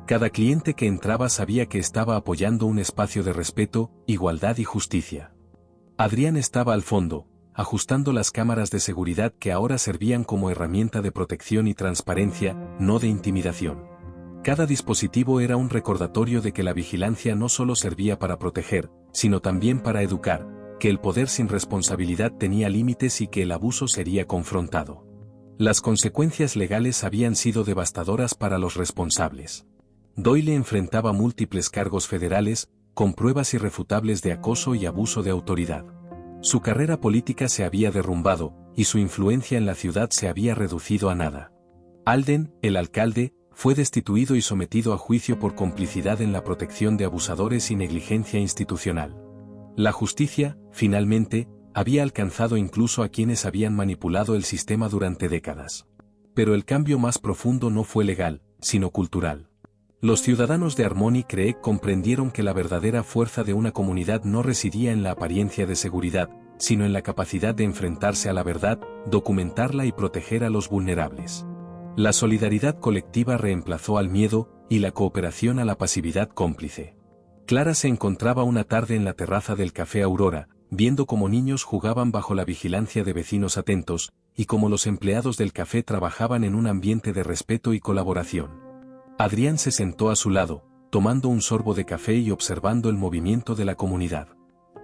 Cada cliente que entraba sabía que estaba apoyando un espacio de respeto, igualdad y justicia. Adrián estaba al fondo, ajustando las cámaras de seguridad que ahora servían como herramienta de protección y transparencia, no de intimidación. Cada dispositivo era un recordatorio de que la vigilancia no solo servía para proteger, sino también para educar, que el poder sin responsabilidad tenía límites y que el abuso sería confrontado. Las consecuencias legales habían sido devastadoras para los responsables. Doyle enfrentaba múltiples cargos federales, con pruebas irrefutables de acoso y abuso de autoridad. Su carrera política se había derrumbado, y su influencia en la ciudad se había reducido a nada. Alden, el alcalde, fue destituido y sometido a juicio por complicidad en la protección de abusadores y negligencia institucional. La justicia, finalmente, había alcanzado incluso a quienes habían manipulado el sistema durante décadas. Pero el cambio más profundo no fue legal, sino cultural. Los ciudadanos de Harmony Creek comprendieron que la verdadera fuerza de una comunidad no residía en la apariencia de seguridad, sino en la capacidad de enfrentarse a la verdad, documentarla y proteger a los vulnerables. La solidaridad colectiva reemplazó al miedo, y la cooperación a la pasividad cómplice. Clara se encontraba una tarde en la terraza del Café Aurora, viendo cómo niños jugaban bajo la vigilancia de vecinos atentos, y cómo los empleados del café trabajaban en un ambiente de respeto y colaboración. Adrián se sentó a su lado, tomando un sorbo de café y observando el movimiento de la comunidad.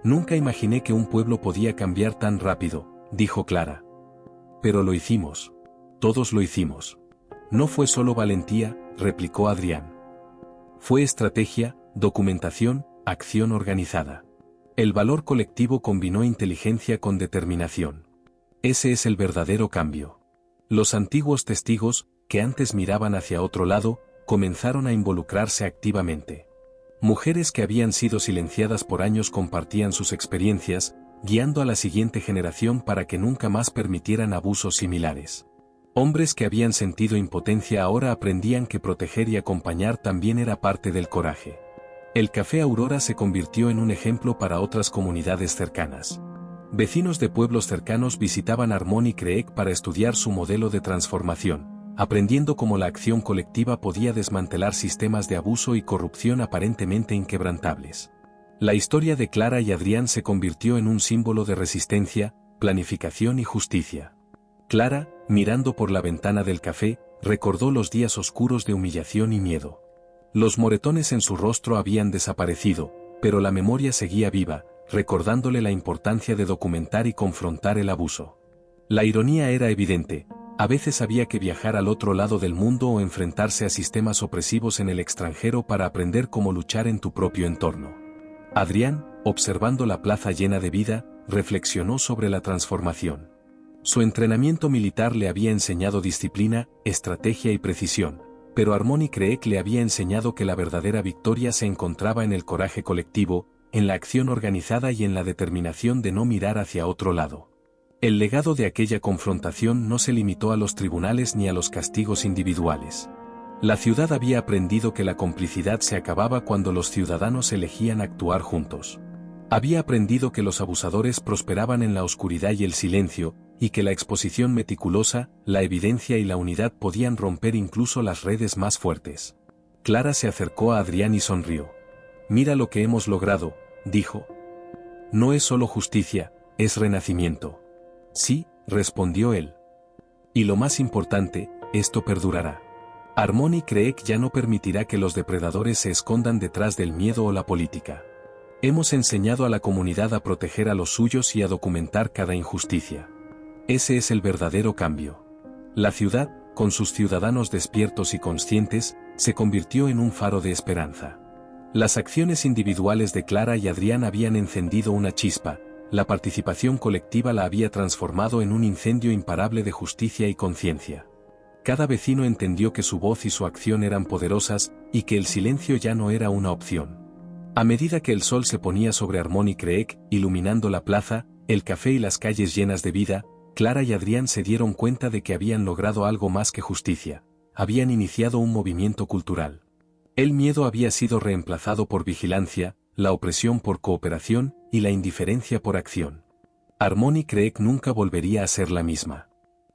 Nunca imaginé que un pueblo podía cambiar tan rápido, dijo Clara. Pero lo hicimos. Todos lo hicimos. No fue solo valentía, replicó Adrián. Fue estrategia, documentación, acción organizada. El valor colectivo combinó inteligencia con determinación. Ese es el verdadero cambio. Los antiguos testigos, que antes miraban hacia otro lado, comenzaron a involucrarse activamente. Mujeres que habían sido silenciadas por años compartían sus experiencias, guiando a la siguiente generación para que nunca más permitieran abusos similares. Hombres que habían sentido impotencia ahora aprendían que proteger y acompañar también era parte del coraje. El Café Aurora se convirtió en un ejemplo para otras comunidades cercanas. Vecinos de pueblos cercanos visitaban Harmony Creek para estudiar su modelo de transformación, aprendiendo cómo la acción colectiva podía desmantelar sistemas de abuso y corrupción aparentemente inquebrantables. La historia de Clara y Adrián se convirtió en un símbolo de resistencia, planificación y justicia. Clara, mirando por la ventana del café, recordó los días oscuros de humillación y miedo. Los moretones en su rostro habían desaparecido, pero la memoria seguía viva, recordándole la importancia de documentar y confrontar el abuso. La ironía era evidente. A veces había que viajar al otro lado del mundo o enfrentarse a sistemas opresivos en el extranjero para aprender cómo luchar en tu propio entorno. Adrián, observando la plaza llena de vida, reflexionó sobre la transformación. Su entrenamiento militar le había enseñado disciplina, estrategia y precisión, pero Harmony Creek le había enseñado que la verdadera victoria se encontraba en el coraje colectivo, en la acción organizada y en la determinación de no mirar hacia otro lado. El legado de aquella confrontación no se limitó a los tribunales ni a los castigos individuales. La ciudad había aprendido que la complicidad se acababa cuando los ciudadanos elegían actuar juntos. Había aprendido que los abusadores prosperaban en la oscuridad y el silencio, y que la exposición meticulosa, la evidencia y la unidad podían romper incluso las redes más fuertes. Clara se acercó a Adrián y sonrió. «Mira lo que hemos logrado», dijo. «No es solo justicia, es renacimiento». «Sí», respondió él. «Y lo más importante, esto perdurará». Harmony Creek ya no permitirá que los depredadores se escondan detrás del miedo o la política. Hemos enseñado a la comunidad a proteger a los suyos y a documentar cada injusticia. Ese es el verdadero cambio. La ciudad, con sus ciudadanos despiertos y conscientes, se convirtió en un faro de esperanza. Las acciones individuales de Clara y Adrián habían encendido una chispa, la participación colectiva la había transformado en un incendio imparable de justicia y conciencia. Cada vecino entendió que su voz y su acción eran poderosas, y que el silencio ya no era una opción. A medida que el sol se ponía sobre Harmony Creek, iluminando la plaza, el café y las calles llenas de vida, Clara y Adrián se dieron cuenta de que habían logrado algo más que justicia. Habían iniciado un movimiento cultural. El miedo había sido reemplazado por vigilancia, la opresión por cooperación, y la indiferencia por acción. Harmony Creek nunca volvería a ser la misma.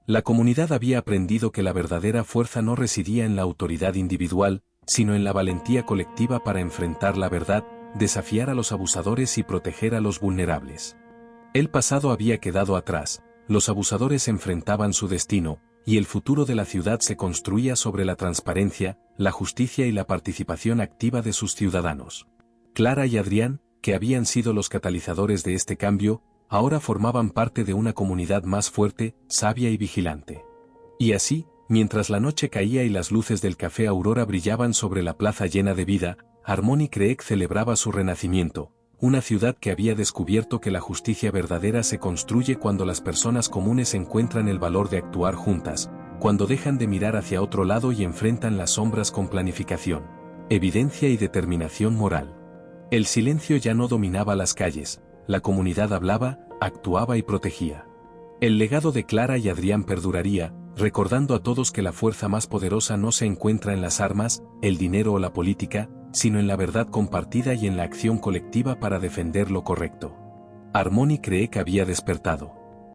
La comunidad había aprendido que la verdadera fuerza no residía en la autoridad individual, sino en la valentía colectiva para enfrentar la verdad, desafiar a los abusadores y proteger a los vulnerables. El pasado había quedado atrás, los abusadores enfrentaban su destino, y el futuro de la ciudad se construía sobre la transparencia, la justicia y la participación activa de sus ciudadanos. Clara y Adrián, que habían sido los catalizadores de este cambio, ahora formaban parte de una comunidad más fuerte, sabia y vigilante. Y así, mientras la noche caía y las luces del café Aurora brillaban sobre la plaza llena de vida, Harmony Creek celebraba su renacimiento, una ciudad que había descubierto que la justicia verdadera se construye cuando las personas comunes encuentran el valor de actuar juntas, cuando dejan de mirar hacia otro lado y enfrentan las sombras con planificación, evidencia y determinación moral. El silencio ya no dominaba las calles, la comunidad hablaba, actuaba y protegía. El legado de Clara y Adrián perduraría, recordando a todos que la fuerza más poderosa no se encuentra en las armas, el dinero o la política, sino en la verdad compartida y en la acción colectiva para defender lo correcto. Harmony Creek había despertado.